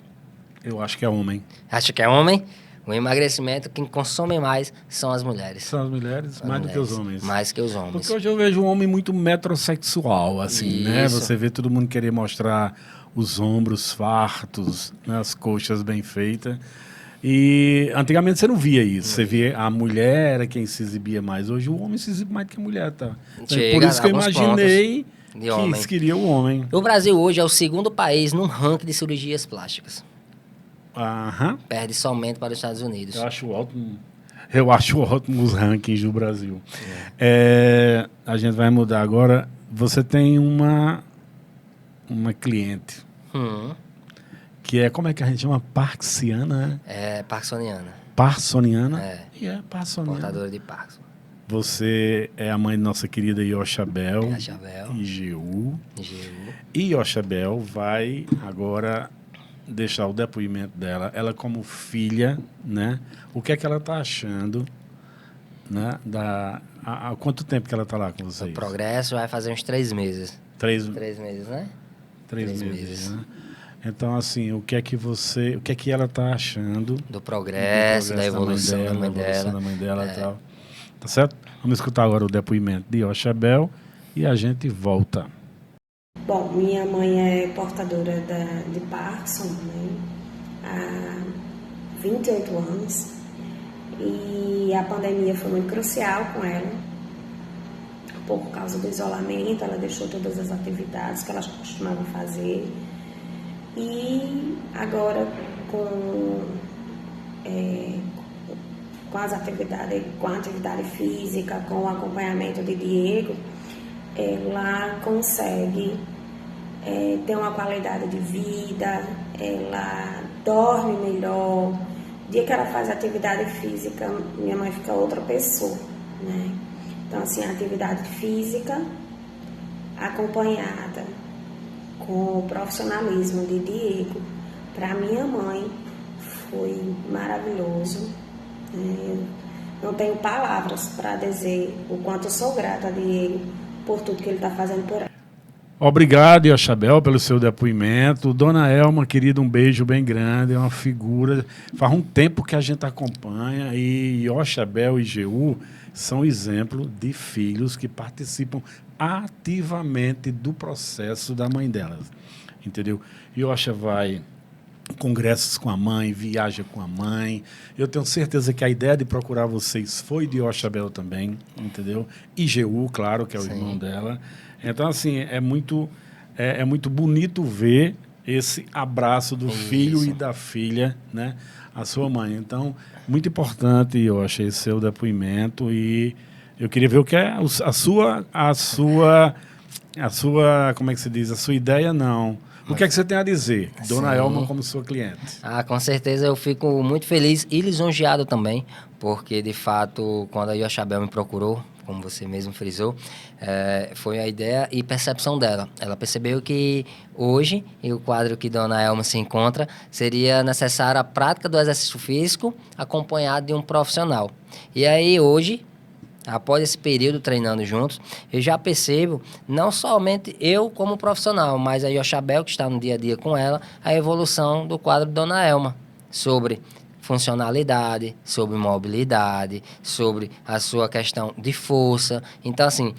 Speaker 2: Eu acho que é homem.
Speaker 3: Acha que é homem? O emagrecimento, quem consome mais são as mulheres.
Speaker 2: São as mulheres, mais do que os homens.
Speaker 3: Mais que os homens.
Speaker 2: Porque hoje eu vejo um homem muito metrosexual, assim, né? Você vê todo mundo querer mostrar os ombros fartos, né? As coxas bem feitas. E antigamente você não via isso. Você via a mulher era quem se exibia mais. Hoje o homem se exibe mais do que a mulher, tá? Por isso que eu imaginei
Speaker 3: de homem.
Speaker 2: Que queria o homem.
Speaker 3: O Brasil hoje é o segundo país no ranking de cirurgias plásticas.
Speaker 2: Aham.
Speaker 3: Perde somente para os Estados Unidos.
Speaker 2: Eu acho ótimo os rankings do Brasil. A gente vai mudar agora. Você tem uma cliente que é, como é que a gente chama? Parkinsiana, né?
Speaker 3: É parkinsoniana.
Speaker 2: Parsoniana?
Speaker 3: É.
Speaker 2: E é parsoniana.
Speaker 3: Portadora de Parkinson.
Speaker 2: Você é a mãe de nossa querida Iochabel.
Speaker 3: Iochabel.
Speaker 2: IGU. E Iochabel vai agora deixar o depoimento dela. Ela como filha, né? O que é que ela está achando, né? Há quanto tempo que ela está lá com vocês?
Speaker 3: O progresso vai fazer uns 3 meses.
Speaker 2: 3
Speaker 3: meses, né?
Speaker 2: 3 meses, né? Então, assim, o que é que ela está achando
Speaker 3: do progresso, da evolução da mãe dela
Speaker 2: e tal. Tá certo? Vamos escutar agora o depoimento de Iochabel e a gente volta.
Speaker 4: Bom, minha mãe é portadora de Parkinson, né? Há 28 anos. E a pandemia foi muito crucial com ela. Por causa do isolamento, ela deixou todas as atividades que ela costumava fazer. E agora, com a atividade física, com o acompanhamento de Diego, ela consegue ter uma qualidade de vida, ela dorme melhor. O dia que ela faz atividade física, minha mãe fica outra pessoa, né? Então, assim, a atividade física acompanhada com o profissionalismo de Diego, para minha mãe foi maravilhoso. Eu não tenho palavras para dizer o quanto eu sou grata a Diego por tudo que ele está fazendo por ela.
Speaker 2: Obrigado, Iochabel, pelo seu depoimento. Dona Elma, querida, um beijo bem grande, é uma figura. Faz um tempo que a gente acompanha e Iochabel e IGU são exemplo de filhos que participam ativamente do processo da mãe delas, entendeu? Iosha vai em congressos com a mãe, viaja com a mãe. Eu tenho certeza que a ideia de procurar vocês foi de Iochabel também, entendeu? IGU, claro, que é o irmão dela. Então, assim, é muito bonito ver esse abraço do filho e da filha, né, à sua mãe. Então, muito importante, eu achei esse seu depoimento e eu queria ver o que é a sua, como é que se diz? A sua ideia, não. O que é que você tem a dizer, Dona Elma, como sua cliente?
Speaker 3: Com certeza eu fico muito feliz e lisonjeado também, porque, de fato, quando a Iochabel me procurou, como você mesmo frisou, foi a ideia e percepção dela. Ela percebeu que hoje, e o quadro que Dona Elma se encontra, seria necessária a prática do exercício físico acompanhado de um profissional. E aí, hoje, após esse período treinando juntos, eu já percebo, não somente eu como profissional, mas a Iochabel, que está no dia a dia com ela, a evolução do quadro de Dona Elma, sobre funcionalidade, sobre mobilidade, sobre a sua questão de força. Então, assim,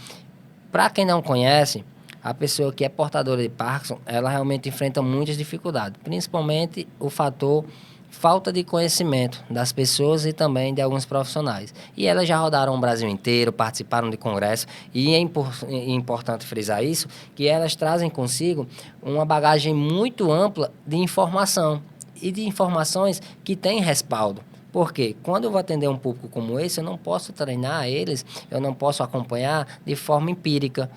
Speaker 3: para quem não conhece, a pessoa que é portadora de Parkinson, ela realmente enfrenta muitas dificuldades, principalmente o fator falta de conhecimento das pessoas e também de alguns profissionais. E elas já rodaram o Brasil inteiro, participaram de congressos, e é importante frisar isso, que elas trazem consigo uma bagagem muito ampla de informação, e de informações que têm respaldo. Porque quando eu vou atender um público como esse, eu não posso treinar eles, eu não posso acompanhar de forma empírica.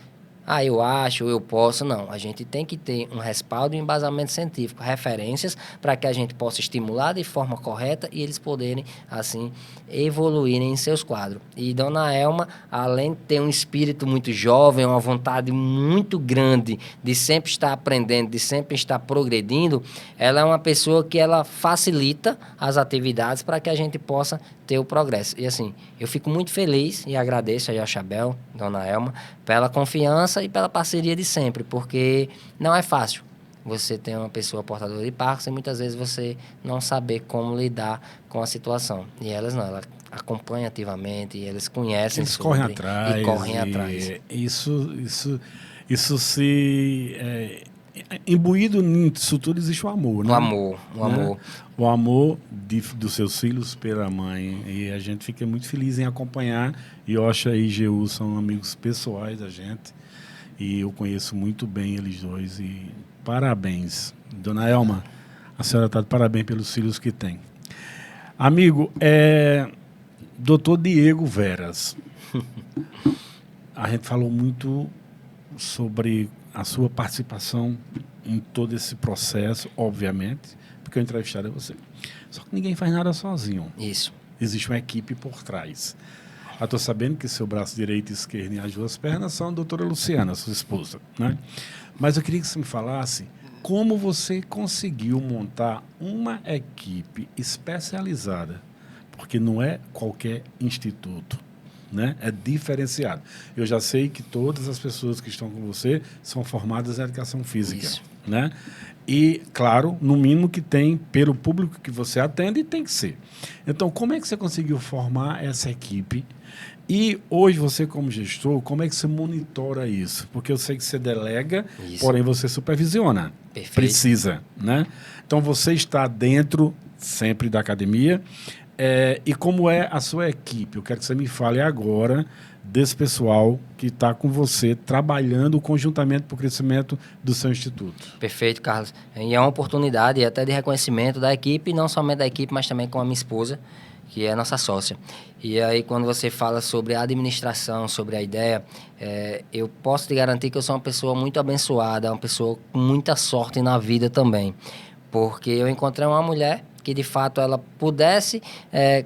Speaker 3: Eu acho, eu posso. Não, a gente tem que ter um respaldo e um embasamento científico, referências para que a gente possa estimular de forma correta e eles poderem, assim, evoluírem em seus quadros. E Dona Elma, além de ter um espírito muito jovem, uma vontade muito grande de sempre estar aprendendo, de sempre estar progredindo, ela é uma pessoa que ela facilita as atividades para que a gente possa ter o progresso. E assim, eu fico muito feliz e agradeço a Iochabel, Dona Elma, pela confiança e pela parceria de sempre, porque não é fácil você ter uma pessoa portadora de Parkinson e muitas vezes você não saber como lidar com a situação. E elas não, elas acompanham ativamente, e eles conhecem
Speaker 2: eles correm atrás.
Speaker 3: E correm atrás.
Speaker 2: Isso se... imbuído nisso tudo existe o amor, né?
Speaker 3: O amor.
Speaker 2: O amor dos seus filhos pela mãe. E a gente fica muito feliz em acompanhar. Iosha e IGU são amigos pessoais da gente. E eu conheço muito bem eles dois. E parabéns. Dona Elma, a senhora está de parabéns pelos filhos que tem. Amigo, Dr. Diego Veras. A gente falou muito sobre a sua participação em todo esse processo, obviamente, porque o entrevistado é você. Só que ninguém faz nada sozinho.
Speaker 3: Isso.
Speaker 2: Existe uma equipe por trás. Eu estou sabendo que seu braço direito e esquerdo e as duas pernas são a doutora Luciana, sua esposa, né? Mas eu queria que você me falasse como você conseguiu montar uma equipe especializada, porque não é qualquer instituto, né? É diferenciado. Eu já sei que todas as pessoas que estão com você são formadas em educação física,
Speaker 3: Isso.
Speaker 2: né? E, claro, no mínimo que tem pelo público que você atende, tem que ser. Então, como é que você conseguiu formar essa equipe? E hoje você, como gestor, como é que você monitora isso? Porque eu sei que você delega,
Speaker 3: Isso.
Speaker 2: porém você supervisiona.
Speaker 3: Perfeito.
Speaker 2: Precisa, né? Então, você está dentro sempre da academia. E como é a sua equipe? Eu quero que você me fale agora desse pessoal que está com você trabalhando conjuntamente para o crescimento do seu instituto.
Speaker 3: Perfeito, Carlos. E é uma oportunidade até de reconhecimento da equipe, não somente da equipe, mas também com a minha esposa, que é nossa sócia. E aí, quando você fala sobre a administração, sobre a ideia, eu posso te garantir que eu sou uma pessoa muito abençoada, uma pessoa com muita sorte na vida também. Porque eu encontrei uma mulher que, de fato, ela pudesse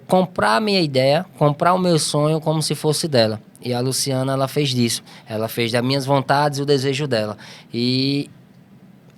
Speaker 3: comprar a minha ideia, comprar o meu sonho como se fosse dela. E a Luciana, ela fez disso. Ela fez das minhas vontades o desejo dela. E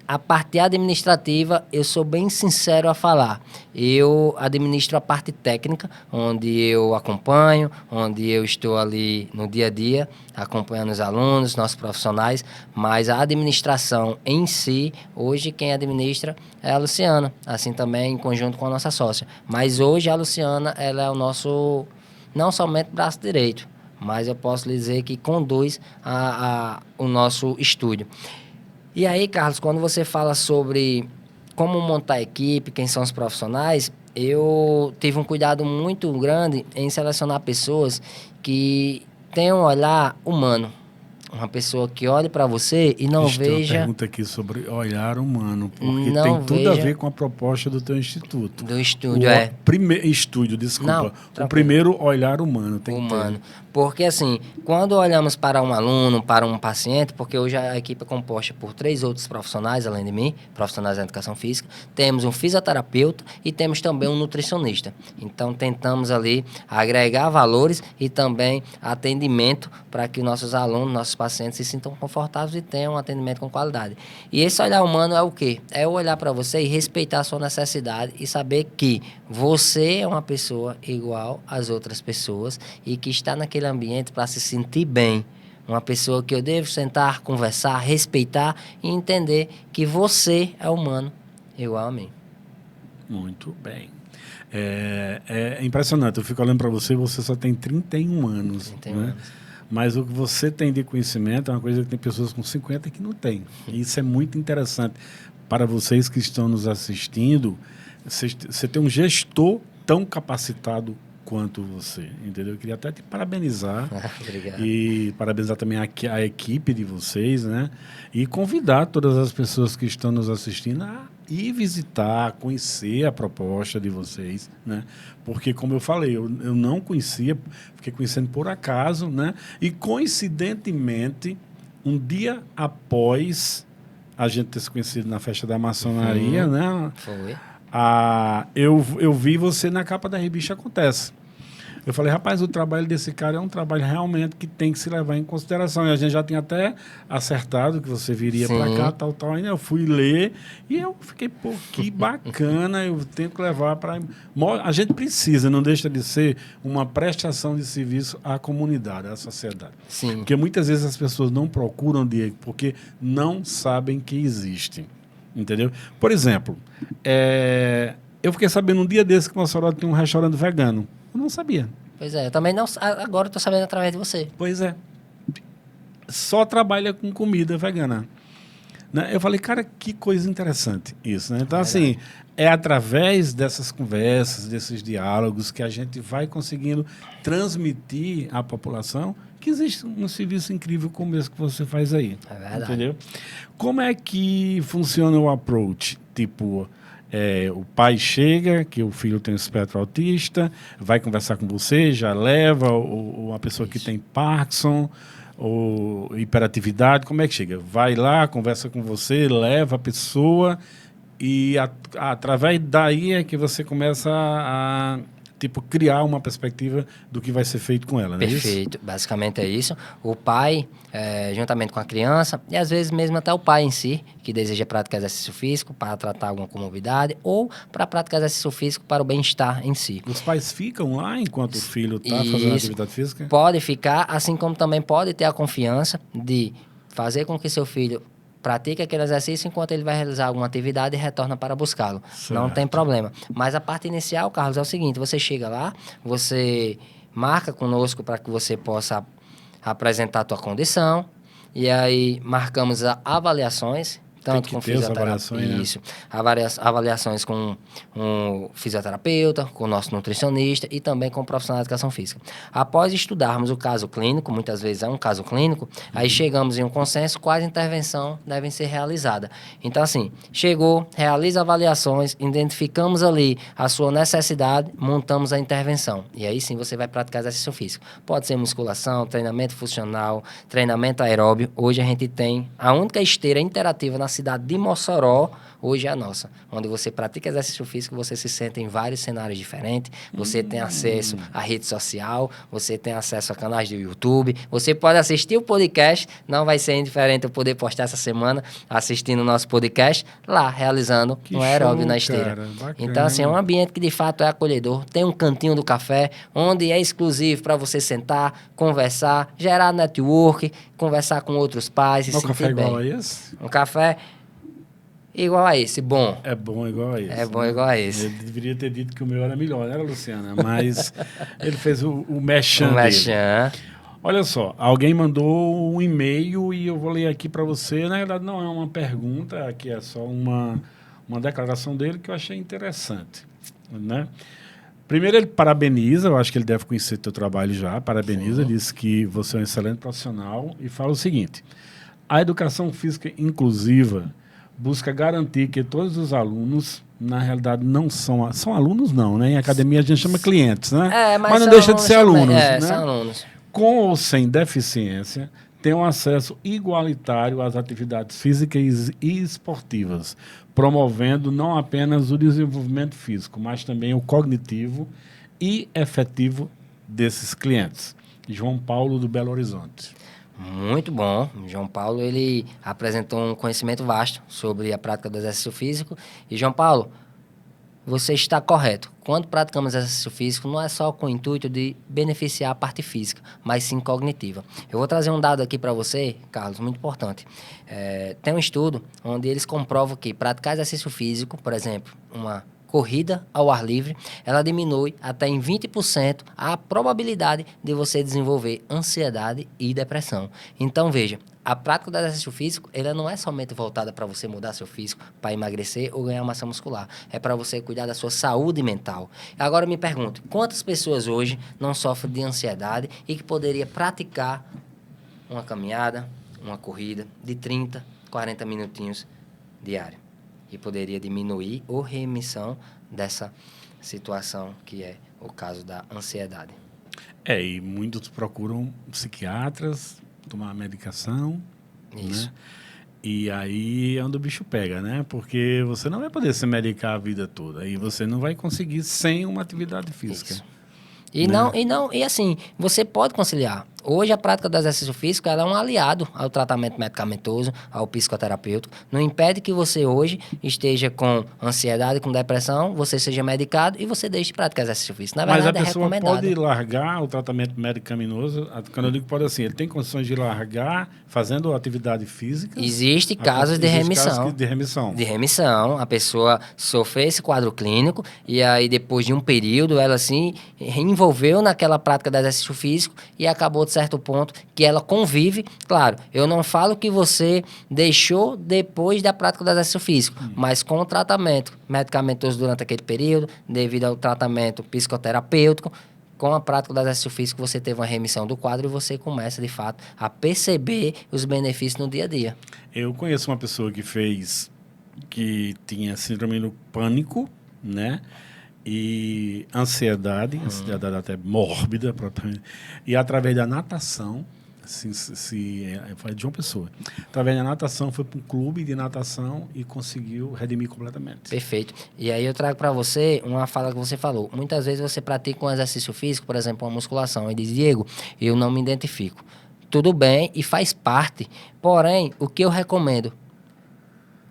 Speaker 3: a parte administrativa, eu sou bem sincero a falar. Eu administro a parte técnica, onde eu acompanho, onde eu estou ali no dia a dia, acompanhando os alunos, nossos profissionais, mas a administração em si, hoje quem administra é a Luciana, assim também em conjunto com a nossa sócia. Mas hoje a Luciana, ela é o nosso, não somente braço direito, mas eu posso lhe dizer que conduz o nosso estúdio. E aí, Carlos, quando você fala sobre como montar a equipe, quem são os profissionais, eu tive um cuidado muito grande em selecionar pessoas que tenham um olhar humano. Uma pessoa que olhe para você e não
Speaker 2: Tem uma
Speaker 3: veja...
Speaker 2: pergunta aqui sobre olhar humano, porque
Speaker 3: Não
Speaker 2: tem tudo a
Speaker 3: veja-
Speaker 2: ver com a proposta do teu instituto.
Speaker 3: Do estúdio, é.
Speaker 2: Estúdio, desculpa.
Speaker 3: Não,
Speaker 2: O
Speaker 3: tranquilo.
Speaker 2: primeiro olhar humano. Tem
Speaker 3: Humano.
Speaker 2: que
Speaker 3: Porque, assim, quando olhamos para um aluno, para um paciente, porque hoje a equipe é composta por 3 outros profissionais, além de mim, profissionais da educação física, temos um fisioterapeuta e temos também um nutricionista. Então, tentamos ali agregar valores e também atendimento para que nossos alunos, nossos pacientes se sintam confortáveis e tenham um atendimento com qualidade. E esse olhar humano é o quê? É eu olhar para você e respeitar a sua necessidade e saber que você é uma pessoa igual às outras pessoas e que está naquele ambiente para se sentir bem. Uma pessoa que eu devo sentar, conversar, respeitar e entender que você é humano igual a mim.
Speaker 2: Muito bem. É impressionante. Eu fico olhando para você, você só tem 31 anos.
Speaker 3: 31
Speaker 2: né?
Speaker 3: anos.
Speaker 2: Mas o que você tem de conhecimento é uma coisa que tem pessoas com 50 que não tem. E isso é muito interessante. Para vocês que estão nos assistindo, você tem um gestor tão capacitado quanto você, entendeu? Eu queria até te parabenizar.
Speaker 3: Obrigado.
Speaker 2: E parabenizar também a equipe de vocês, né? E convidar todas as pessoas que estão nos assistindo a ir visitar, conhecer a proposta de vocês, né? Porque, como eu falei, eu não conhecia, fiquei conhecendo por acaso, né? E, coincidentemente, um dia após a gente ter se conhecido na festa da maçonaria, né?
Speaker 3: Foi.
Speaker 2: Eu vi você na capa da revista Acontece. Eu falei, rapaz, o trabalho desse cara é um trabalho realmente que tem que se levar em consideração. E a gente já tinha até acertado que você viria para cá, tal. Ainda eu fui ler e eu fiquei, pô, que bacana, eu tenho que levar para... A gente precisa, não deixa de ser uma prestação de serviço à comunidade, à sociedade.
Speaker 3: Sim.
Speaker 2: Porque muitas vezes as pessoas não procuram, Diego, porque não sabem que existem. Entendeu? Por exemplo, eu fiquei sabendo um dia desse que o Mossoró tem um restaurante vegano. Eu não sabia.
Speaker 3: Pois é, eu também não... Agora eu tô sabendo através de você.
Speaker 2: Pois é. Só trabalha com comida vegana. Né? Eu falei, cara, que coisa interessante isso. Né? Então, assim, é através dessas conversas, desses diálogos, que a gente vai conseguindo transmitir à população que existe um serviço incrível como esse que você faz aí.
Speaker 3: É verdade.
Speaker 2: Entendeu? Como é que funciona o approach? Tipo, o pai chega, que o filho tem um espectro autista, vai conversar com você, já leva, ou a pessoa que tem Parkinson, ou hiperatividade, como é que chega? Vai lá, conversa com você, leva a pessoa e através daí é que você começa a tipo, criar uma perspectiva do que vai ser feito com ela, não é isso?
Speaker 3: Perfeito, basicamente é isso. O pai, juntamente com a criança, e às vezes mesmo até o pai em si, que deseja praticar exercício físico para tratar alguma comorbidade ou para praticar exercício físico para o bem-estar em si.
Speaker 2: Os pais ficam lá enquanto o filho está fazendo atividade física?
Speaker 3: Pode ficar, assim como também pode ter a confiança de fazer com que seu filho pratique aquele exercício enquanto ele vai realizar alguma atividade e retorna para buscá-lo. Não tem problema. Mas a parte inicial, Carlos, é o seguinte, você chega lá, você marca conosco para que você possa apresentar a tua condição, e aí marcamos avaliações, tanto com fisioterapeuta, isso, avaliações com um fisioterapeuta, com o nosso nutricionista e também com o profissional de educação física. Após estudarmos o caso clínico, muitas vezes é um caso clínico, aí chegamos em um consenso quais intervenção devem ser realizada. Então, assim, chegou, realiza avaliações, identificamos ali a sua necessidade, montamos a intervenção. E aí sim você vai praticar exercício físico. Pode ser musculação, treinamento funcional, treinamento aeróbio. Hoje a gente tem a única esteira interativa na cidade de Mossoró, hoje é a nossa, onde você pratica exercício físico, você se sente em vários cenários diferentes, você tem acesso à rede social, você tem acesso a canais do YouTube, você pode assistir o podcast, não vai ser indiferente eu poder postar essa semana, assistindo o nosso podcast, lá, realizando um aeróbio na esteira.
Speaker 2: Cara,
Speaker 3: então, assim, é um ambiente que de fato é acolhedor, tem um cantinho do café, onde é exclusivo para você sentar, conversar, gerar network, conversar com outros pais e se sentir
Speaker 2: café
Speaker 3: bem.
Speaker 2: Igual a esse?
Speaker 3: Um café igual a esse, bom.
Speaker 2: É bom igual a esse.
Speaker 3: É bom igual a esse.
Speaker 2: Ele deveria ter dito que o meu era melhor, né, Luciana? Mas ele fez o merchan dele.
Speaker 3: Merchan.
Speaker 2: Olha só, alguém mandou um e-mail e eu vou ler aqui para você. Na verdade, não é uma pergunta, aqui é só uma declaração dele que eu achei interessante, né? Primeiro, ele parabeniza, eu acho que ele deve conhecer teu trabalho já, parabeniza, diz que você é um excelente profissional e fala o seguinte: a educação física inclusiva busca garantir que todos os alunos, na realidade, não são alunos não, né? Em academia a gente chama clientes, né? Mas não deixa de ser alunos, né?
Speaker 3: São alunos.
Speaker 2: Com ou sem deficiência, tenham acesso igualitário às atividades físicas e esportivas, promovendo não apenas o desenvolvimento físico, mas também o cognitivo e efetivo desses clientes. João Paulo, do Belo Horizonte.
Speaker 3: Muito bom. João Paulo, ele apresentou um conhecimento vasto sobre a prática do exercício físico. E, João Paulo, você está correto. Quando praticamos exercício físico, não é só com o intuito de beneficiar a parte física, mas sim cognitiva. Eu vou trazer um dado aqui para você, Carlos, muito importante. Tem um estudo onde eles comprovam que praticar exercício físico, por exemplo, uma corrida ao ar livre, ela diminui até em 20% a probabilidade de você desenvolver ansiedade e depressão. Então, veja, a prática do exercício físico, ela não é somente voltada para você mudar seu físico, para emagrecer ou ganhar massa muscular. É para você cuidar da sua saúde mental. Agora me pergunto, quantas pessoas hoje não sofrem de ansiedade e que poderia praticar uma caminhada, uma corrida de 30, 40 minutinhos diário? E poderia diminuir ou remissão dessa situação que é o caso da ansiedade.
Speaker 2: E muitos procuram psiquiatras, tomar medicação,
Speaker 3: Isso.
Speaker 2: né? E aí é onde o bicho pega, né? Porque você não vai poder se medicar a vida toda e você não vai conseguir sem uma atividade física.
Speaker 3: Isso. E assim, você pode conciliar. Hoje a prática do exercício físico ela é um aliado ao tratamento medicamentoso, ao psicoterapêutico. Não impede que você hoje esteja com ansiedade, com depressão, você seja medicado e você deixe de praticar exercício físico. Na verdade,
Speaker 2: mas a pessoa
Speaker 3: recomendado.
Speaker 2: Pode largar o tratamento medicamentoso, quando eu digo pode assim, ele tem condições de largar fazendo atividade física?
Speaker 3: Existe casos de remissão.
Speaker 2: Casos de remissão.
Speaker 3: De remissão. A pessoa sofreu esse quadro clínico e aí depois de um período ela se envolveu naquela prática de exercício físico e acabou de certo ponto que ela convive. Claro, eu não falo que você deixou depois da prática do exercício físico, mas com o tratamento medicamentoso durante aquele período, devido ao tratamento psicoterapêutico, com a prática do exercício físico, você teve uma remissão do quadro e você começa, de fato, a perceber os benefícios no dia a dia.
Speaker 2: Eu conheço uma pessoa que tinha síndrome do pânico, né? E ansiedade até mórbida, e através da natação, foi de uma pessoa, através da natação foi para um clube de natação e conseguiu redimir completamente.
Speaker 3: Perfeito. E aí eu trago para você uma fala que você falou. Muitas vezes você pratica um exercício físico, por exemplo, uma musculação, e diz, Diego, eu não me identifico. Tudo bem e faz parte, porém, o que eu recomendo?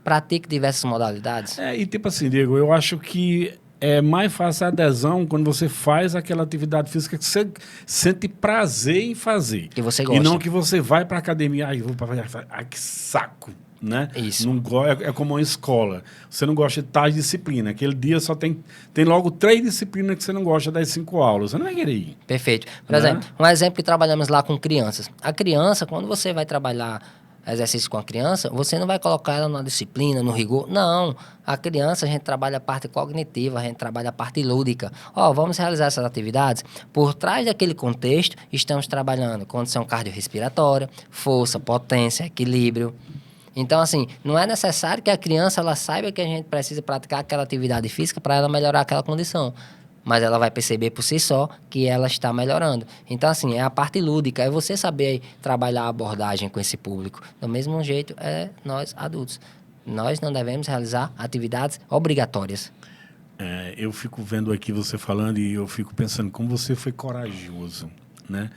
Speaker 3: Pratique diversas modalidades.
Speaker 2: E tipo assim, Diego, eu acho que é mais fácil a adesão quando você faz aquela atividade física que você sente prazer em fazer.
Speaker 3: Que você gosta.
Speaker 2: E não que você vai para academia, vou para que saco, né?
Speaker 3: Isso.
Speaker 2: Não, é como uma escola. Você não gosta de tais disciplinas. Aquele dia só tem logo 3 disciplinas que você não gosta das 5 aulas. Você não vai querer ir.
Speaker 3: Perfeito. Por exemplo, um exemplo que trabalhamos lá com crianças. A criança, quando você vai trabalhar exercício com a criança, você não vai colocar ela na disciplina, no rigor. Não. A criança, a gente trabalha a parte cognitiva, a gente trabalha a parte lúdica. Vamos realizar essas atividades. Por trás daquele contexto, estamos trabalhando condição cardiorrespiratória, força, potência, equilíbrio. Então, assim, não é necessário que a criança ela saiba que a gente precisa praticar aquela atividade física para ela melhorar aquela condição. Mas ela vai perceber por si só que ela está melhorando. Então, assim, é a parte lúdica, é você saber trabalhar a abordagem com esse público. Do mesmo jeito, é nós adultos. Nós não devemos realizar atividades obrigatórias.
Speaker 2: Eu fico vendo aqui você falando e eu fico pensando como você foi corajoso, né?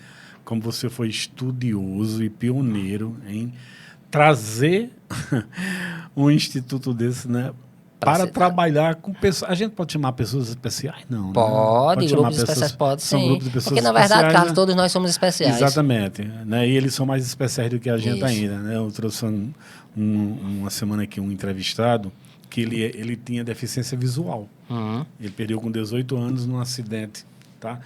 Speaker 2: Como você foi estudioso e pioneiro em trazer um instituto desse, né? Para trabalhar com pessoas. A gente pode chamar pessoas especiais? Não.
Speaker 3: Pode,
Speaker 2: né?
Speaker 3: Grupos especiais pode, sim.
Speaker 2: Grupos de pessoas
Speaker 3: porque, na verdade,
Speaker 2: especiais,
Speaker 3: Carlos,
Speaker 2: né?
Speaker 3: todos nós somos especiais.
Speaker 2: Exatamente. Né? E eles são mais especiais do que a gente
Speaker 3: Isso.
Speaker 2: ainda. Né? Eu trouxe uma semana aqui um entrevistado que ele tinha deficiência visual.
Speaker 3: Uhum.
Speaker 2: Ele perdeu com 18 anos num acidente. Tá?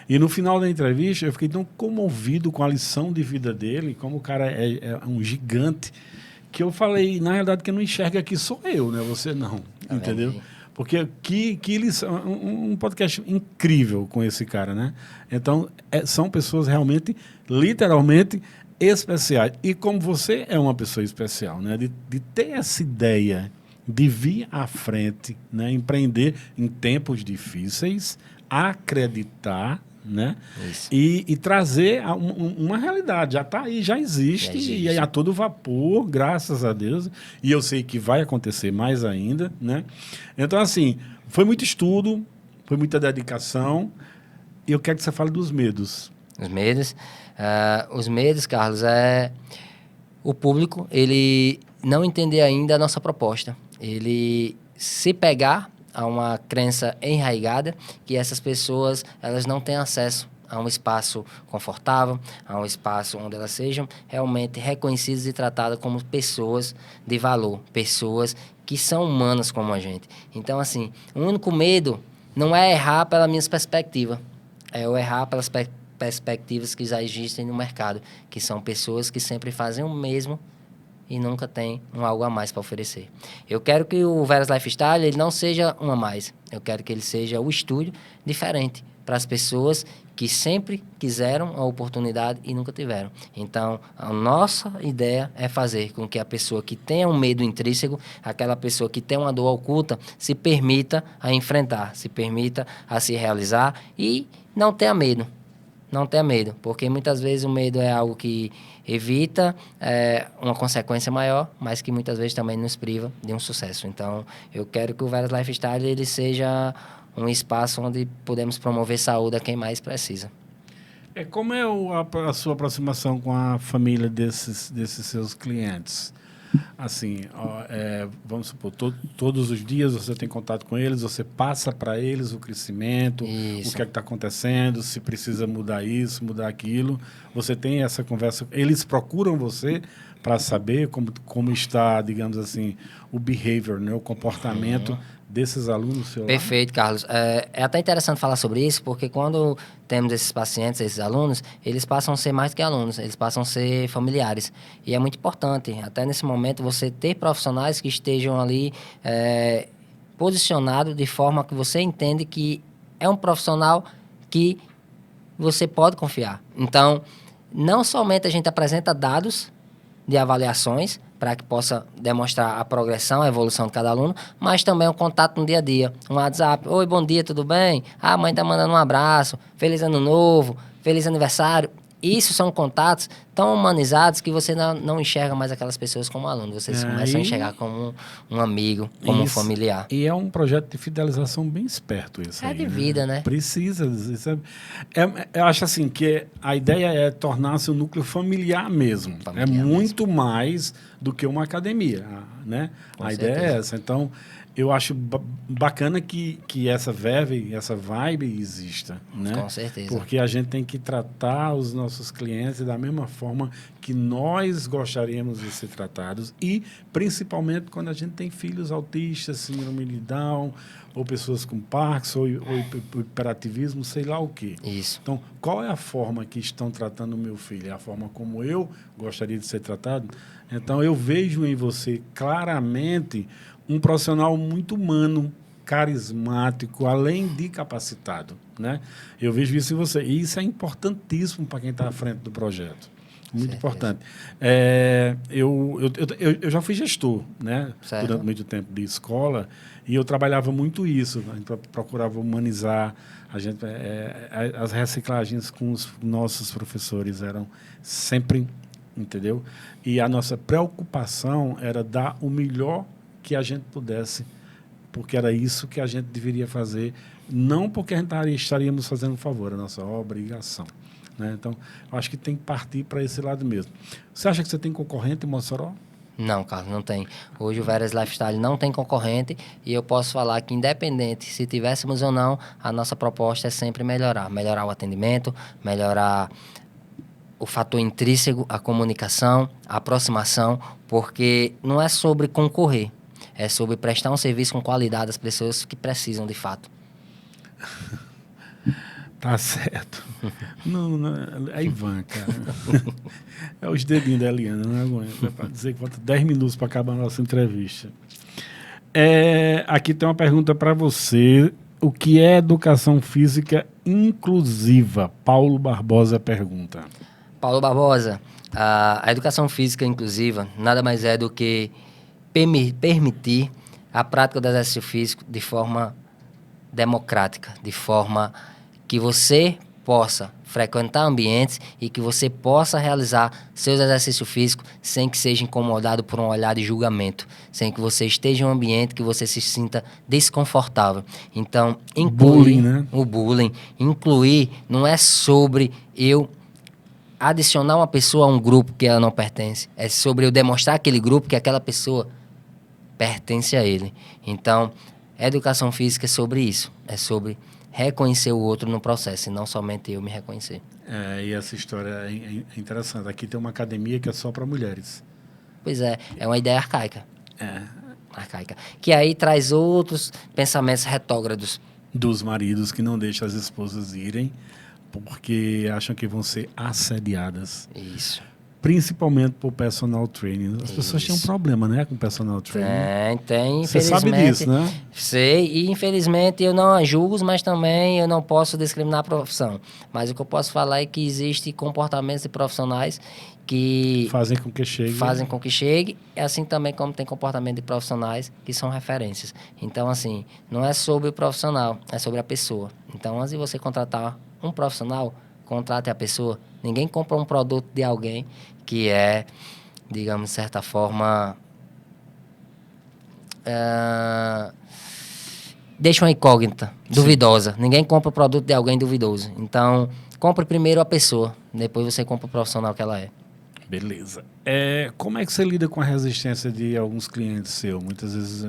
Speaker 2: E no final da entrevista, eu fiquei tão comovido com a lição de vida dele, como o cara é um gigante, que eu falei, na realidade, quem não enxerga aqui sou eu, né? Você não, entendeu? Porque que eles um podcast incrível com esse cara, né? Então, são pessoas realmente, literalmente, especiais. E como você é uma pessoa especial, né? De ter essa ideia de vir à frente, né? Empreender em tempos difíceis, acreditar, né? E trazer uma realidade. Já está aí, já existe. E aí a todo vapor, graças a Deus. E eu sei que vai acontecer mais ainda, né? Então, assim, foi muito estudo, foi muita dedicação. E eu quero que você fale dos medos.
Speaker 3: Os medos, Carlos, é o público, ele não entender ainda a nossa proposta. Ele se pegar a uma crença enraizada que essas pessoas elas não têm acesso a um espaço confortável, a um espaço onde elas sejam realmente reconhecidas e tratadas como pessoas de valor, pessoas que são humanas como a gente. Então, assim, o único medo não é errar pela minha perspectiva, é eu errar pelas perspectivas que já existem no mercado, que são pessoas que sempre fazem o mesmo e nunca tem algo a mais para oferecer. Eu quero que o Veras Lifestyle ele não seja um a mais. Eu quero que ele seja o estúdio diferente para as pessoas que sempre quiseram a oportunidade e nunca tiveram. Então, a nossa ideia é fazer com que a pessoa que tenha um medo intrínseco, aquela pessoa que tem uma dor oculta, se permita a enfrentar, se permita a se realizar e não tenha medo. Não tenha medo, porque muitas vezes o medo é algo que evita uma consequência maior, mas que muitas vezes também nos priva de um sucesso. Então, eu quero que o Veras Lifestyle ele seja um espaço onde podemos promover saúde a quem mais precisa.
Speaker 2: Como é a sua aproximação com a família desses seus clientes? Assim, vamos supor, todos os dias você tem contato com eles, você passa para eles o crescimento,
Speaker 3: Isso.
Speaker 2: o que é que está acontecendo, se precisa mudar isso, mudar aquilo. Você tem essa conversa, eles procuram você para saber como está, digamos assim, o behavior, né, o comportamento desses alunos seu lá?
Speaker 3: Perfeito, Carlos. É até interessante falar sobre isso, porque quando temos esses pacientes, esses alunos, eles passam a ser mais do que alunos, eles passam a ser familiares. E é muito importante, até nesse momento, você ter profissionais que estejam ali posicionados de forma que você entende que é um profissional que você pode confiar. Então, não somente a gente apresenta dados de avaliações para que possa demonstrar a progressão, a evolução de cada aluno, mas também um contato no dia a dia. Um WhatsApp, oi, bom dia, tudo bem? A mãe está mandando um abraço, feliz ano novo, feliz aniversário. Isso são contatos tão humanizados que você não enxerga mais aquelas pessoas como aluno. Você começa a enxergar como um amigo, como um familiar.
Speaker 2: E é um projeto de fidelização bem esperto isso.
Speaker 3: É de vida, né?
Speaker 2: Precisa. Eu acho assim que a ideia é tornar-se um núcleo familiar mesmo. É muito mais do que uma academia, né? A ideia é essa. Então, eu acho bacana que essa verve, essa vibe exista, né?
Speaker 3: Com certeza.
Speaker 2: Porque a gente tem que tratar os nossos clientes da mesma forma que nós gostaríamos de ser tratados e, principalmente, quando a gente tem filhos autistas, síndrome de Down, ou pessoas com Parkinson, ou hiperativismo, sei lá o quê.
Speaker 3: Isso.
Speaker 2: Então, qual é a forma que estão tratando o meu filho? É a forma como eu gostaria de ser tratado? Então, eu vejo em você claramente um profissional muito humano, carismático, além de capacitado, né? Eu vejo isso em você. E isso é importantíssimo para quem está à frente do projeto. Muito importante. Eu já fui gestor, né?
Speaker 3: Certo.
Speaker 2: Durante muito tempo de escola, e eu trabalhava muito isso. A gente procurava humanizar. As reciclagens com os nossos professores eram sempre, entendeu? E a nossa preocupação era dar o melhor que a gente pudesse, porque era isso que a gente deveria fazer, não porque a gente estaríamos fazendo um favor, a nossa obrigação, né? Então, eu acho que tem que partir para esse lado mesmo. Você acha que você tem concorrente em Mossoró?
Speaker 3: Não, Carlos, não tem. Hoje o Veras Lifestyle não tem concorrente e eu posso falar que, independente se tivéssemos ou não, a nossa proposta é sempre melhorar. Melhorar o atendimento, melhorar o fator intrínseco, a comunicação, a aproximação, porque não é sobre concorrer, é sobre prestar um serviço com qualidade às pessoas que precisam de fato.
Speaker 2: Tá certo. É Ivan, cara. É os dedinhos da Eliana, não aguento. É para dizer que falta 10 minutos para acabar a nossa entrevista. Aqui tem uma pergunta para você. O que é educação física inclusiva? Paulo Barbosa pergunta.
Speaker 3: Paulo Barbosa, a educação física inclusiva nada mais é do que permitir a prática do exercício físico de forma democrática, de forma que você possa frequentar ambientes e que você possa realizar seus exercícios físicos sem que seja incomodado por um olhar de julgamento, sem que você esteja em um ambiente que você se sinta desconfortável. Então, incluir o bullying, incluir não é sobre eu adicionar uma pessoa a um grupo que ela não pertence, é sobre eu demonstrar àquele grupo que aquela pessoa pertence a ele. Então, educação física é sobre isso, é sobre reconhecer o outro no processo, e não somente eu me reconhecer.
Speaker 2: E essa história é interessante. Aqui tem uma academia que é só para mulheres.
Speaker 3: Pois é uma ideia arcaica. Arcaica. Que aí traz outros pensamentos retrógrados.
Speaker 2: Dos maridos que não deixam as esposas irem porque acham que vão ser assediadas.
Speaker 3: Isso.
Speaker 2: Principalmente por personal training. As pessoas têm um problema, né, com personal training.
Speaker 3: Tem,
Speaker 2: Você sabe disso, né?
Speaker 3: Sei, e infelizmente eu não a julgo, mas também eu não posso discriminar a profissão. Mas o que eu posso falar é que existem comportamentos de profissionais que
Speaker 2: fazem com que chegue.
Speaker 3: assim também como tem comportamento de profissionais que são referências. Então, assim, não é sobre o profissional, é sobre a pessoa. Então, antes de você contratar um profissional, contrate a pessoa. Ninguém compra um produto de alguém que é, digamos, de certa forma, deixa uma incógnita, duvidosa. Ninguém compra o produto de alguém duvidoso. Então, compre primeiro a pessoa, depois você compra o profissional que ela é.
Speaker 2: Beleza. Como é que você lida com a resistência de alguns clientes seus? Muitas vezes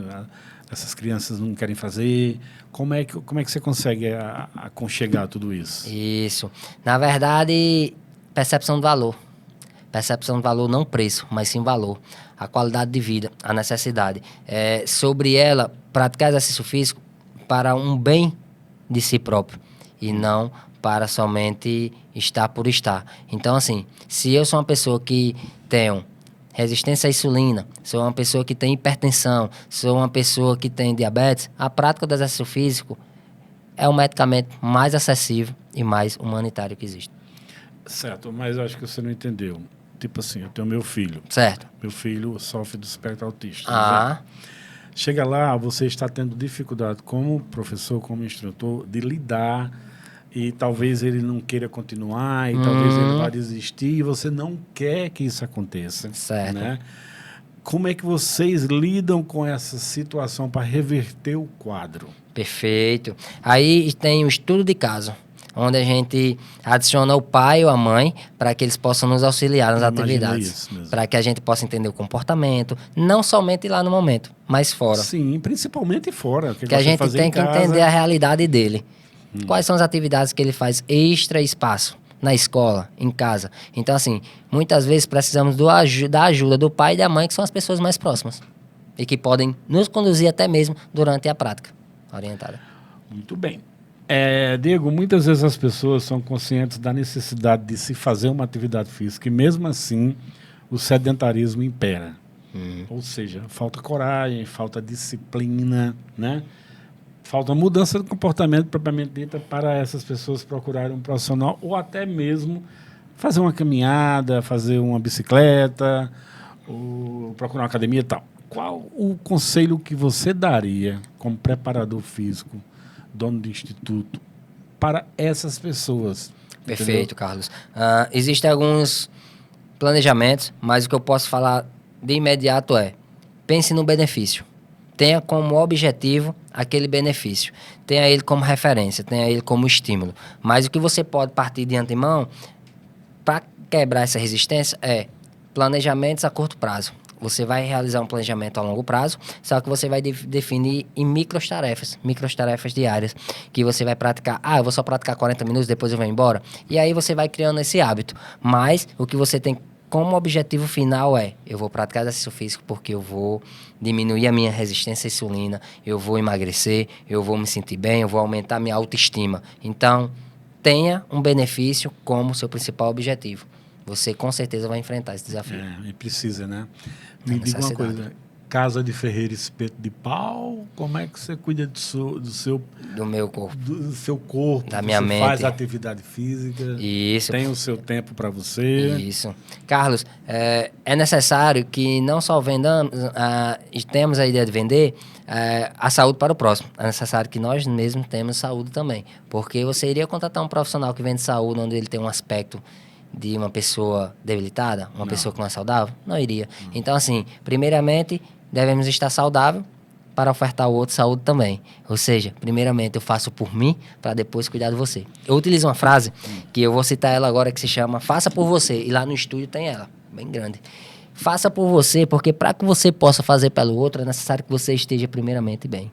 Speaker 2: essas crianças não querem fazer. Como é que você consegue aconchegar tudo isso?
Speaker 3: Isso. Na verdade, percepção do valor. Percepção do valor, não preço, mas sim valor. a qualidade de vida, a necessidade. Sobre ela, praticar exercício físico para um bem de si próprio e não para somente estar por estar. Então, assim, se eu sou uma pessoa que tenho resistência à insulina, sou uma pessoa que tem hipertensão, sou uma pessoa que tem diabetes, a prática do exercício físico é o medicamento mais acessível e mais humanitário que existe.
Speaker 2: Certo, mas eu acho que você não entendeu. Tipo assim, eu tenho meu filho.
Speaker 3: Certo.
Speaker 2: Meu filho sofre do espectro autista.
Speaker 3: Ah,
Speaker 2: Chega lá, você está tendo dificuldade como professor, como instrutor, de lidar e talvez ele não queira continuar e talvez ele vá desistir e você não quer que isso aconteça.
Speaker 3: Certo.
Speaker 2: Né? Como é que vocês lidam com essa situação para reverter o quadro?
Speaker 3: perfeito. Aí tem o estudo de caso, onde a gente adiciona o pai ou a mãe para que eles possam nos auxiliar nas atividades. Para que a gente possa entender o comportamento, não somente lá no momento, mas fora.
Speaker 2: Sim, principalmente fora.
Speaker 3: Que a gente tem que entender a realidade dele. Quais são as atividades que ele faz extra espaço? Na escola, em casa. Então, assim, muitas vezes precisamos da ajuda do pai e da mãe, que são as pessoas mais próximas. E que podem nos conduzir até mesmo durante a prática orientada.
Speaker 2: Muito bem. Diego, muitas vezes as pessoas são conscientes da necessidade de se fazer uma atividade física e mesmo assim o sedentarismo impera. Ou seja, falta coragem, falta disciplina, né? Falta mudança de comportamento propriamente dita para essas pessoas procurarem um profissional ou até mesmo fazer uma caminhada, fazer uma bicicleta, ou procurar uma academia e tal. Qual o conselho que você daria como preparador físico, dono de instituto, para essas pessoas?
Speaker 3: Perfeito,
Speaker 2: entendeu?
Speaker 3: Carlos. Existem alguns planejamentos, mas o que eu posso falar de imediato pense no benefício. Tenha como objetivo aquele benefício. Tenha ele como referência, tenha ele como estímulo. Mas o que você pode partir de antemão para quebrar essa resistência planejamentos a curto prazo. Você vai realizar um planejamento a longo prazo, só que você vai definir em microtarefas diárias, que você vai praticar. Eu vou só praticar 40 minutos, depois eu vou embora. E aí você vai criando esse hábito. Mas o que você tem como objetivo final eu vou praticar exercício físico porque eu vou diminuir a minha resistência à insulina, eu vou emagrecer, eu vou me sentir bem, eu vou aumentar a minha autoestima. Então, tenha um benefício como seu principal objetivo. Você com certeza vai enfrentar esse desafio.
Speaker 2: E precisa, né? Me diga uma coisa, casa de ferreiro espeto de pau, como é que você cuida
Speaker 3: Do meu corpo.
Speaker 2: Do seu corpo,
Speaker 3: da minha mente.
Speaker 2: Faz atividade física,
Speaker 3: Isso.
Speaker 2: Tem o seu tempo para você.
Speaker 3: Isso. Carlos, é necessário que não só vendamos, temos a ideia de vender a saúde para o próximo. É necessário que nós mesmos temos saúde também. Porque você iria contratar um profissional que vende saúde, onde ele tem um aspecto de uma pessoa debilitada, uma pessoa que não é saudável? Não iria. Então, assim, primeiramente, devemos estar saudável para ofertar ao outro saúde também. Ou seja, primeiramente eu faço por mim para depois cuidar de você. Eu utilizo uma frase que eu vou citar ela agora que se chama faça por você. E lá no estúdio tem ela, bem grande. Faça por você, porque para que você possa fazer pelo outro é necessário que você esteja primeiramente bem.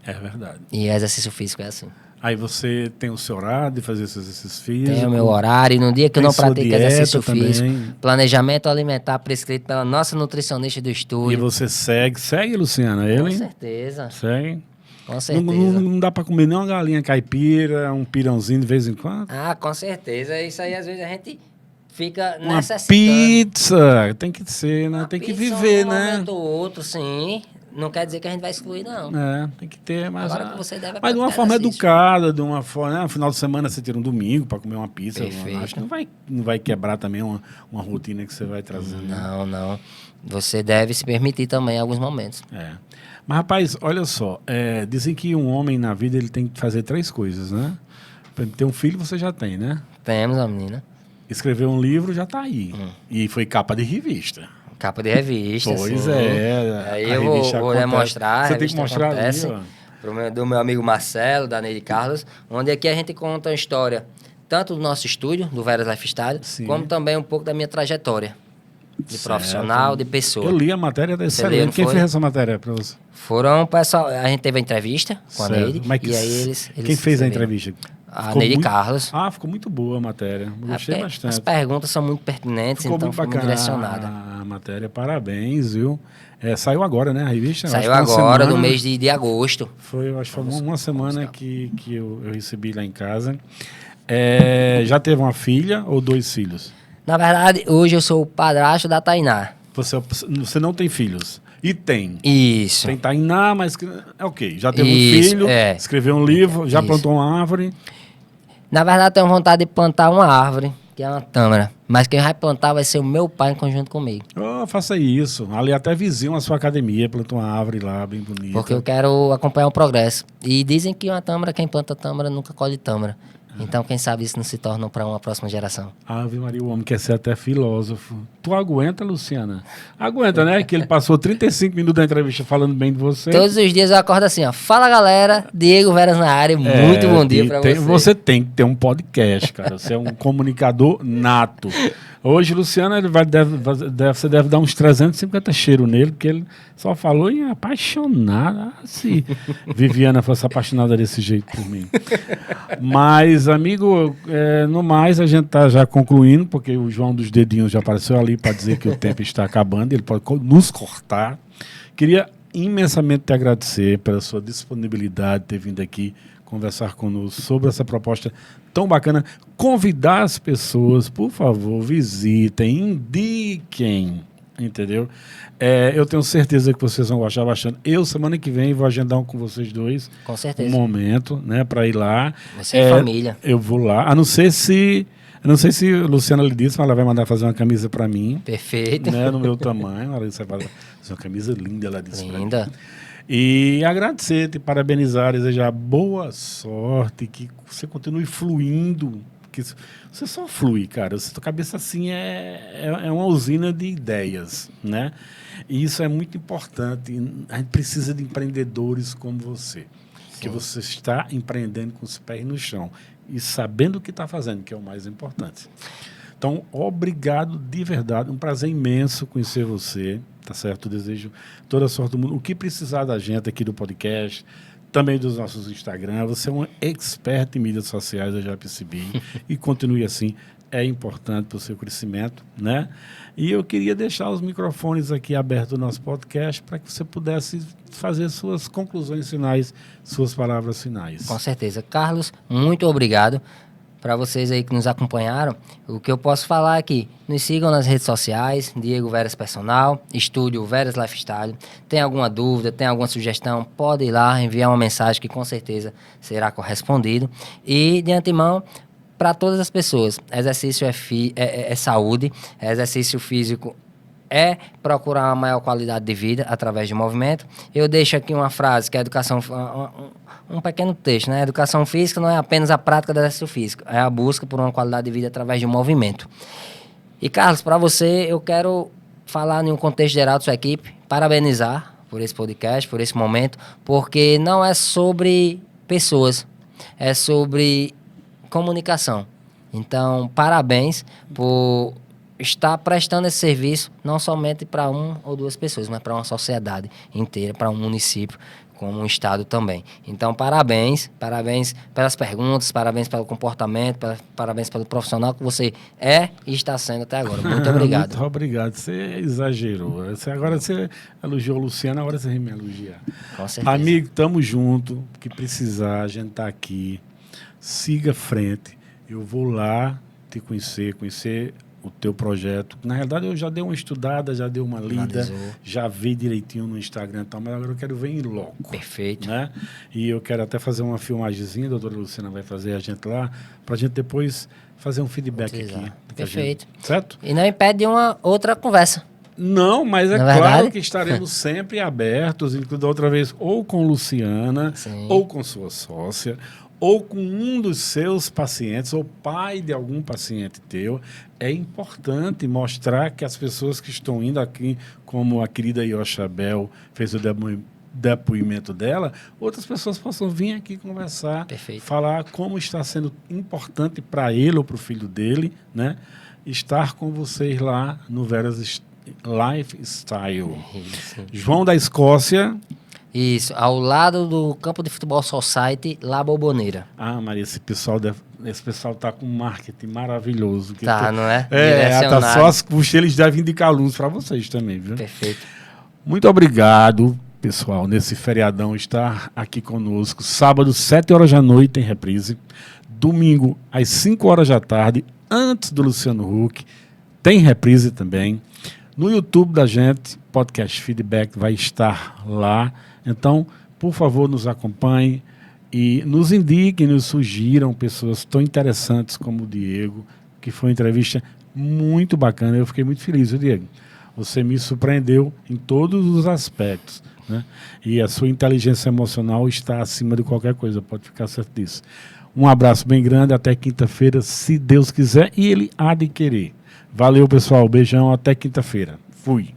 Speaker 2: É verdade.
Speaker 3: E exercício físico é assim.
Speaker 2: Aí você tem o seu horário de fazer esses exercícios físicos.
Speaker 3: Tem o meu horário. E no dia que eu não pratico exercício físico,
Speaker 2: também.
Speaker 3: Planejamento alimentar prescrito pela nossa nutricionista do estúdio.
Speaker 2: E você segue, Luciana, ele?
Speaker 3: Com certeza.
Speaker 2: Segue.
Speaker 3: Com certeza.
Speaker 2: Não dá para comer nem uma galinha caipira, um pirãozinho de vez em quando?
Speaker 3: Com certeza. Isso aí, às vezes, a gente fica
Speaker 2: Uma
Speaker 3: necessitando.
Speaker 2: pizza, tem que ser, né? Tem que
Speaker 3: Pizza,
Speaker 2: viver,
Speaker 3: um
Speaker 2: né?
Speaker 3: momento ou outro, sim. Não quer dizer que a gente vai excluir, não.
Speaker 2: Tem que ter, mas
Speaker 3: Agora que você deve
Speaker 2: de uma
Speaker 3: praticar
Speaker 2: forma
Speaker 3: exercício.
Speaker 2: educada, de uma forma, no final de semana você tira um domingo para comer uma pizza.
Speaker 3: Perfeito.
Speaker 2: Acho que não vai quebrar também uma rotina que você vai trazendo.
Speaker 3: Não. Você deve se permitir também em alguns momentos.
Speaker 2: Mas, rapaz, olha só, dizem que um homem na vida ele tem que fazer 3 coisas, né? Pra ter um filho você já tem, né?
Speaker 3: Temos a menina.
Speaker 2: Escrever um livro já tá aí. E foi capa de revista.
Speaker 3: Capa de revista,
Speaker 2: Pois
Speaker 3: sim. Aí
Speaker 2: a
Speaker 3: eu
Speaker 2: revista
Speaker 3: vou
Speaker 2: acontece.
Speaker 3: demonstrar.
Speaker 2: Você tem que mostrar
Speaker 3: acontece,
Speaker 2: ali, ó.
Speaker 3: do meu amigo Marcelo, da Neide Carlos, onde aqui a gente conta a história tanto do nosso estúdio, do Veras Lifestyle,
Speaker 2: Sim.
Speaker 3: como também um pouco da minha trajetória de
Speaker 2: Certo.
Speaker 3: profissional, de pessoa.
Speaker 2: Eu li a matéria da
Speaker 3: leu,
Speaker 2: excelente.
Speaker 3: não
Speaker 2: Quem
Speaker 3: foi?
Speaker 2: fez essa matéria para você?
Speaker 3: Foram o pessoal, a gente teve a entrevista com a
Speaker 2: Certo.
Speaker 3: Neide,
Speaker 2: Mas
Speaker 3: e aí eles
Speaker 2: quem fez a
Speaker 3: escreveram.
Speaker 2: entrevista?
Speaker 3: A
Speaker 2: Ficou
Speaker 3: Neide
Speaker 2: muito-
Speaker 3: Carlos.
Speaker 2: Ficou muito boa a matéria. Gostei
Speaker 3: Porque
Speaker 2: bastante.
Speaker 3: As perguntas são muito pertinentes,
Speaker 2: Ficou
Speaker 3: então
Speaker 2: muito
Speaker 3: foi muito
Speaker 2: bacana.
Speaker 3: direcionada.
Speaker 2: A a matéria, parabéns, viu? Saiu agora, né, a revista?
Speaker 3: Saiu agora, no mês de agosto.
Speaker 2: Foi, acho que foi uma semana que eu recebi lá em casa. Já teve uma filha ou 2 filhos?
Speaker 3: Na verdade, hoje eu sou o padrasto da Tainá.
Speaker 2: Você não tem filhos? E tem.
Speaker 3: Isso.
Speaker 2: Tem Tainá, mas... Ok, já teve
Speaker 3: Isso,
Speaker 2: um filho, escreveu um livro, já plantou uma árvore.
Speaker 3: Na verdade, eu tenho vontade de plantar uma árvore, que é uma tâmara. Mas quem vai plantar vai ser o meu pai em conjunto comigo.
Speaker 2: Faça isso. Ali até vizinho a sua academia, plantou uma árvore lá, bem bonita.
Speaker 3: Porque eu quero acompanhar o progresso. E dizem que uma tâmara, quem planta tâmara nunca colhe tâmara. Então, quem sabe isso não se torna para uma próxima geração.
Speaker 2: Ave Maria, o homem quer ser até filósofo. Tu aguenta, Luciana? Aguenta, né? Que ele passou 35 minutos da entrevista falando bem de você.
Speaker 3: Todos os dias eu acordo assim, ó. Fala, galera. Diego Veras na área. Muito bom dia para você.
Speaker 2: Você tem que ter um podcast, cara. Você é um comunicador nato. Hoje, Luciana, você deve dar uns 350 cheiros nele, porque ele só falou em apaixonada. Se Viviana fosse apaixonada desse jeito por mim. Mas, amigo, no mais, a gente tá já concluindo, porque o João dos Dedinhos já apareceu ali para dizer que o tempo está acabando, ele pode nos cortar. Queria imensamente te agradecer pela sua disponibilidade de ter vindo aqui conversar conosco sobre essa proposta tão bacana. Convidar as pessoas, por favor, visitem, indiquem, entendeu? Eu tenho certeza que vocês vão gostar bastante. Eu, semana que vem, vou agendar com vocês dois.
Speaker 3: Com certeza.
Speaker 2: Um momento, né, para ir lá.
Speaker 3: Você é família.
Speaker 2: Eu vou lá, a não ser se... Eu não sei se a Luciana lhe disse, mas ela vai mandar fazer uma camisa para mim.
Speaker 3: Perfeito.
Speaker 2: Né, no meu tamanho. Ela vai fazer uma camisa linda, ela disse.
Speaker 3: Linda.
Speaker 2: E agradecer, te parabenizar, desejar boa sorte, que você continue fluindo, que você só flui, cara. Sua cabeça assim é uma usina de ideias, né? E isso é muito importante. A gente precisa de empreendedores como você, que você está empreendendo com os pés no chão e sabendo o que está fazendo, que é o mais importante. Então, obrigado de verdade, um prazer imenso conhecer você, tá certo? Desejo toda a sorte do mundo. O que precisar da gente aqui do podcast, também dos nossos Instagram, você é um expert em mídias sociais, eu já percebi, e continue assim, é importante para o seu crescimento, né? E eu queria deixar os microfones aqui abertos do nosso podcast para que você pudesse fazer suas conclusões finais, suas palavras finais.
Speaker 3: Com certeza. Carlos, muito obrigado. Para vocês aí que nos acompanharam, o que eu posso falar aqui, nos sigam nas redes sociais, Diego Veras Personal, Estúdio Veras Lifestyle. Tem alguma dúvida, tem alguma sugestão, pode ir lá, enviar uma mensagem que com certeza será correspondido. E de antemão, para todas as pessoas, exercício é saúde, exercício físico é procurar uma maior qualidade de vida através de movimento. Eu deixo aqui uma frase que é educação... Um pequeno texto, né? Educação física não é apenas a prática do exercício físico, é a busca por uma qualidade de vida através de movimento. E, Carlos, para você, eu quero falar em um contexto geral da sua equipe, parabenizar por esse podcast, por esse momento, porque não é sobre pessoas, é sobre comunicação. Então, parabéns por estar prestando esse serviço não somente para 1 ou 2 pessoas, mas para uma sociedade inteira, para um município, como um estado também. Então, parabéns pelas perguntas, parabéns pelo comportamento, parabéns pelo profissional que você é e está sendo até agora. Muito obrigado.
Speaker 2: Muito obrigado. Você exagerou. Agora você elogiou o Luciano, agora você vai me elogiar.
Speaker 3: Com certeza.
Speaker 2: Amigo, tamo junto. O que precisar, a gente tá aqui. Siga frente. Eu vou lá te conhecer o teu projeto. Na realidade, eu já dei uma estudada, já dei uma lida, já vi direitinho no Instagram e tal, mas agora eu quero ver em loco.
Speaker 3: Perfeito.
Speaker 2: Né? E eu quero até fazer uma filmagemzinha, a doutora Luciana vai fazer a gente lá, pra gente depois fazer um feedback aqui.
Speaker 3: Perfeito.
Speaker 2: Certo?
Speaker 3: E não impede uma outra conversa.
Speaker 2: Não, mas é
Speaker 3: Na
Speaker 2: claro
Speaker 3: verdade?
Speaker 2: que estaremos sempre abertos, inclusive da outra vez, ou com Luciana,
Speaker 3: Sim.
Speaker 2: ou com sua sócia, ou com um dos seus pacientes, ou pai de algum paciente teu. É importante mostrar que as pessoas que estão indo aqui, como a querida Yoshabel fez o depoimento dela, outras pessoas possam vir aqui conversar,
Speaker 3: Perfeito.
Speaker 2: falar como está sendo importante para ele ou para o filho dele, né, estar com vocês lá no Veras Lifestyle.
Speaker 3: Isso.
Speaker 2: João da Escócia.
Speaker 3: Isso, ao lado do campo de futebol Society, La Boboneira.
Speaker 2: Ah, Maria, esse pessoal esse pessoal tá com um marketing maravilhoso. Que
Speaker 3: Tá, não é?
Speaker 2: Tá só as puxas, eles devem indicar luz para vocês também, viu?
Speaker 3: Perfeito.
Speaker 2: Muito obrigado, pessoal, nesse feriadão, estar aqui conosco. Sábado, 7 horas da noite, tem reprise. Domingo, às 5 horas da tarde, antes do Luciano Huck, tem reprise também. No YouTube da gente, Podcast Feedback vai estar lá. Então, por favor, nos acompanhem e nos indiquem, nos sugiram pessoas tão interessantes como o Diego, que foi uma entrevista muito bacana. Eu fiquei muito feliz, viu, Diego? Você me surpreendeu em todos os aspectos, né? E a sua inteligência emocional está acima de qualquer coisa, pode ficar certo disso. Um abraço bem grande, até quinta-feira, se Deus quiser, e Ele há de querer. Valeu, pessoal. Beijão, até quinta-feira. Fui.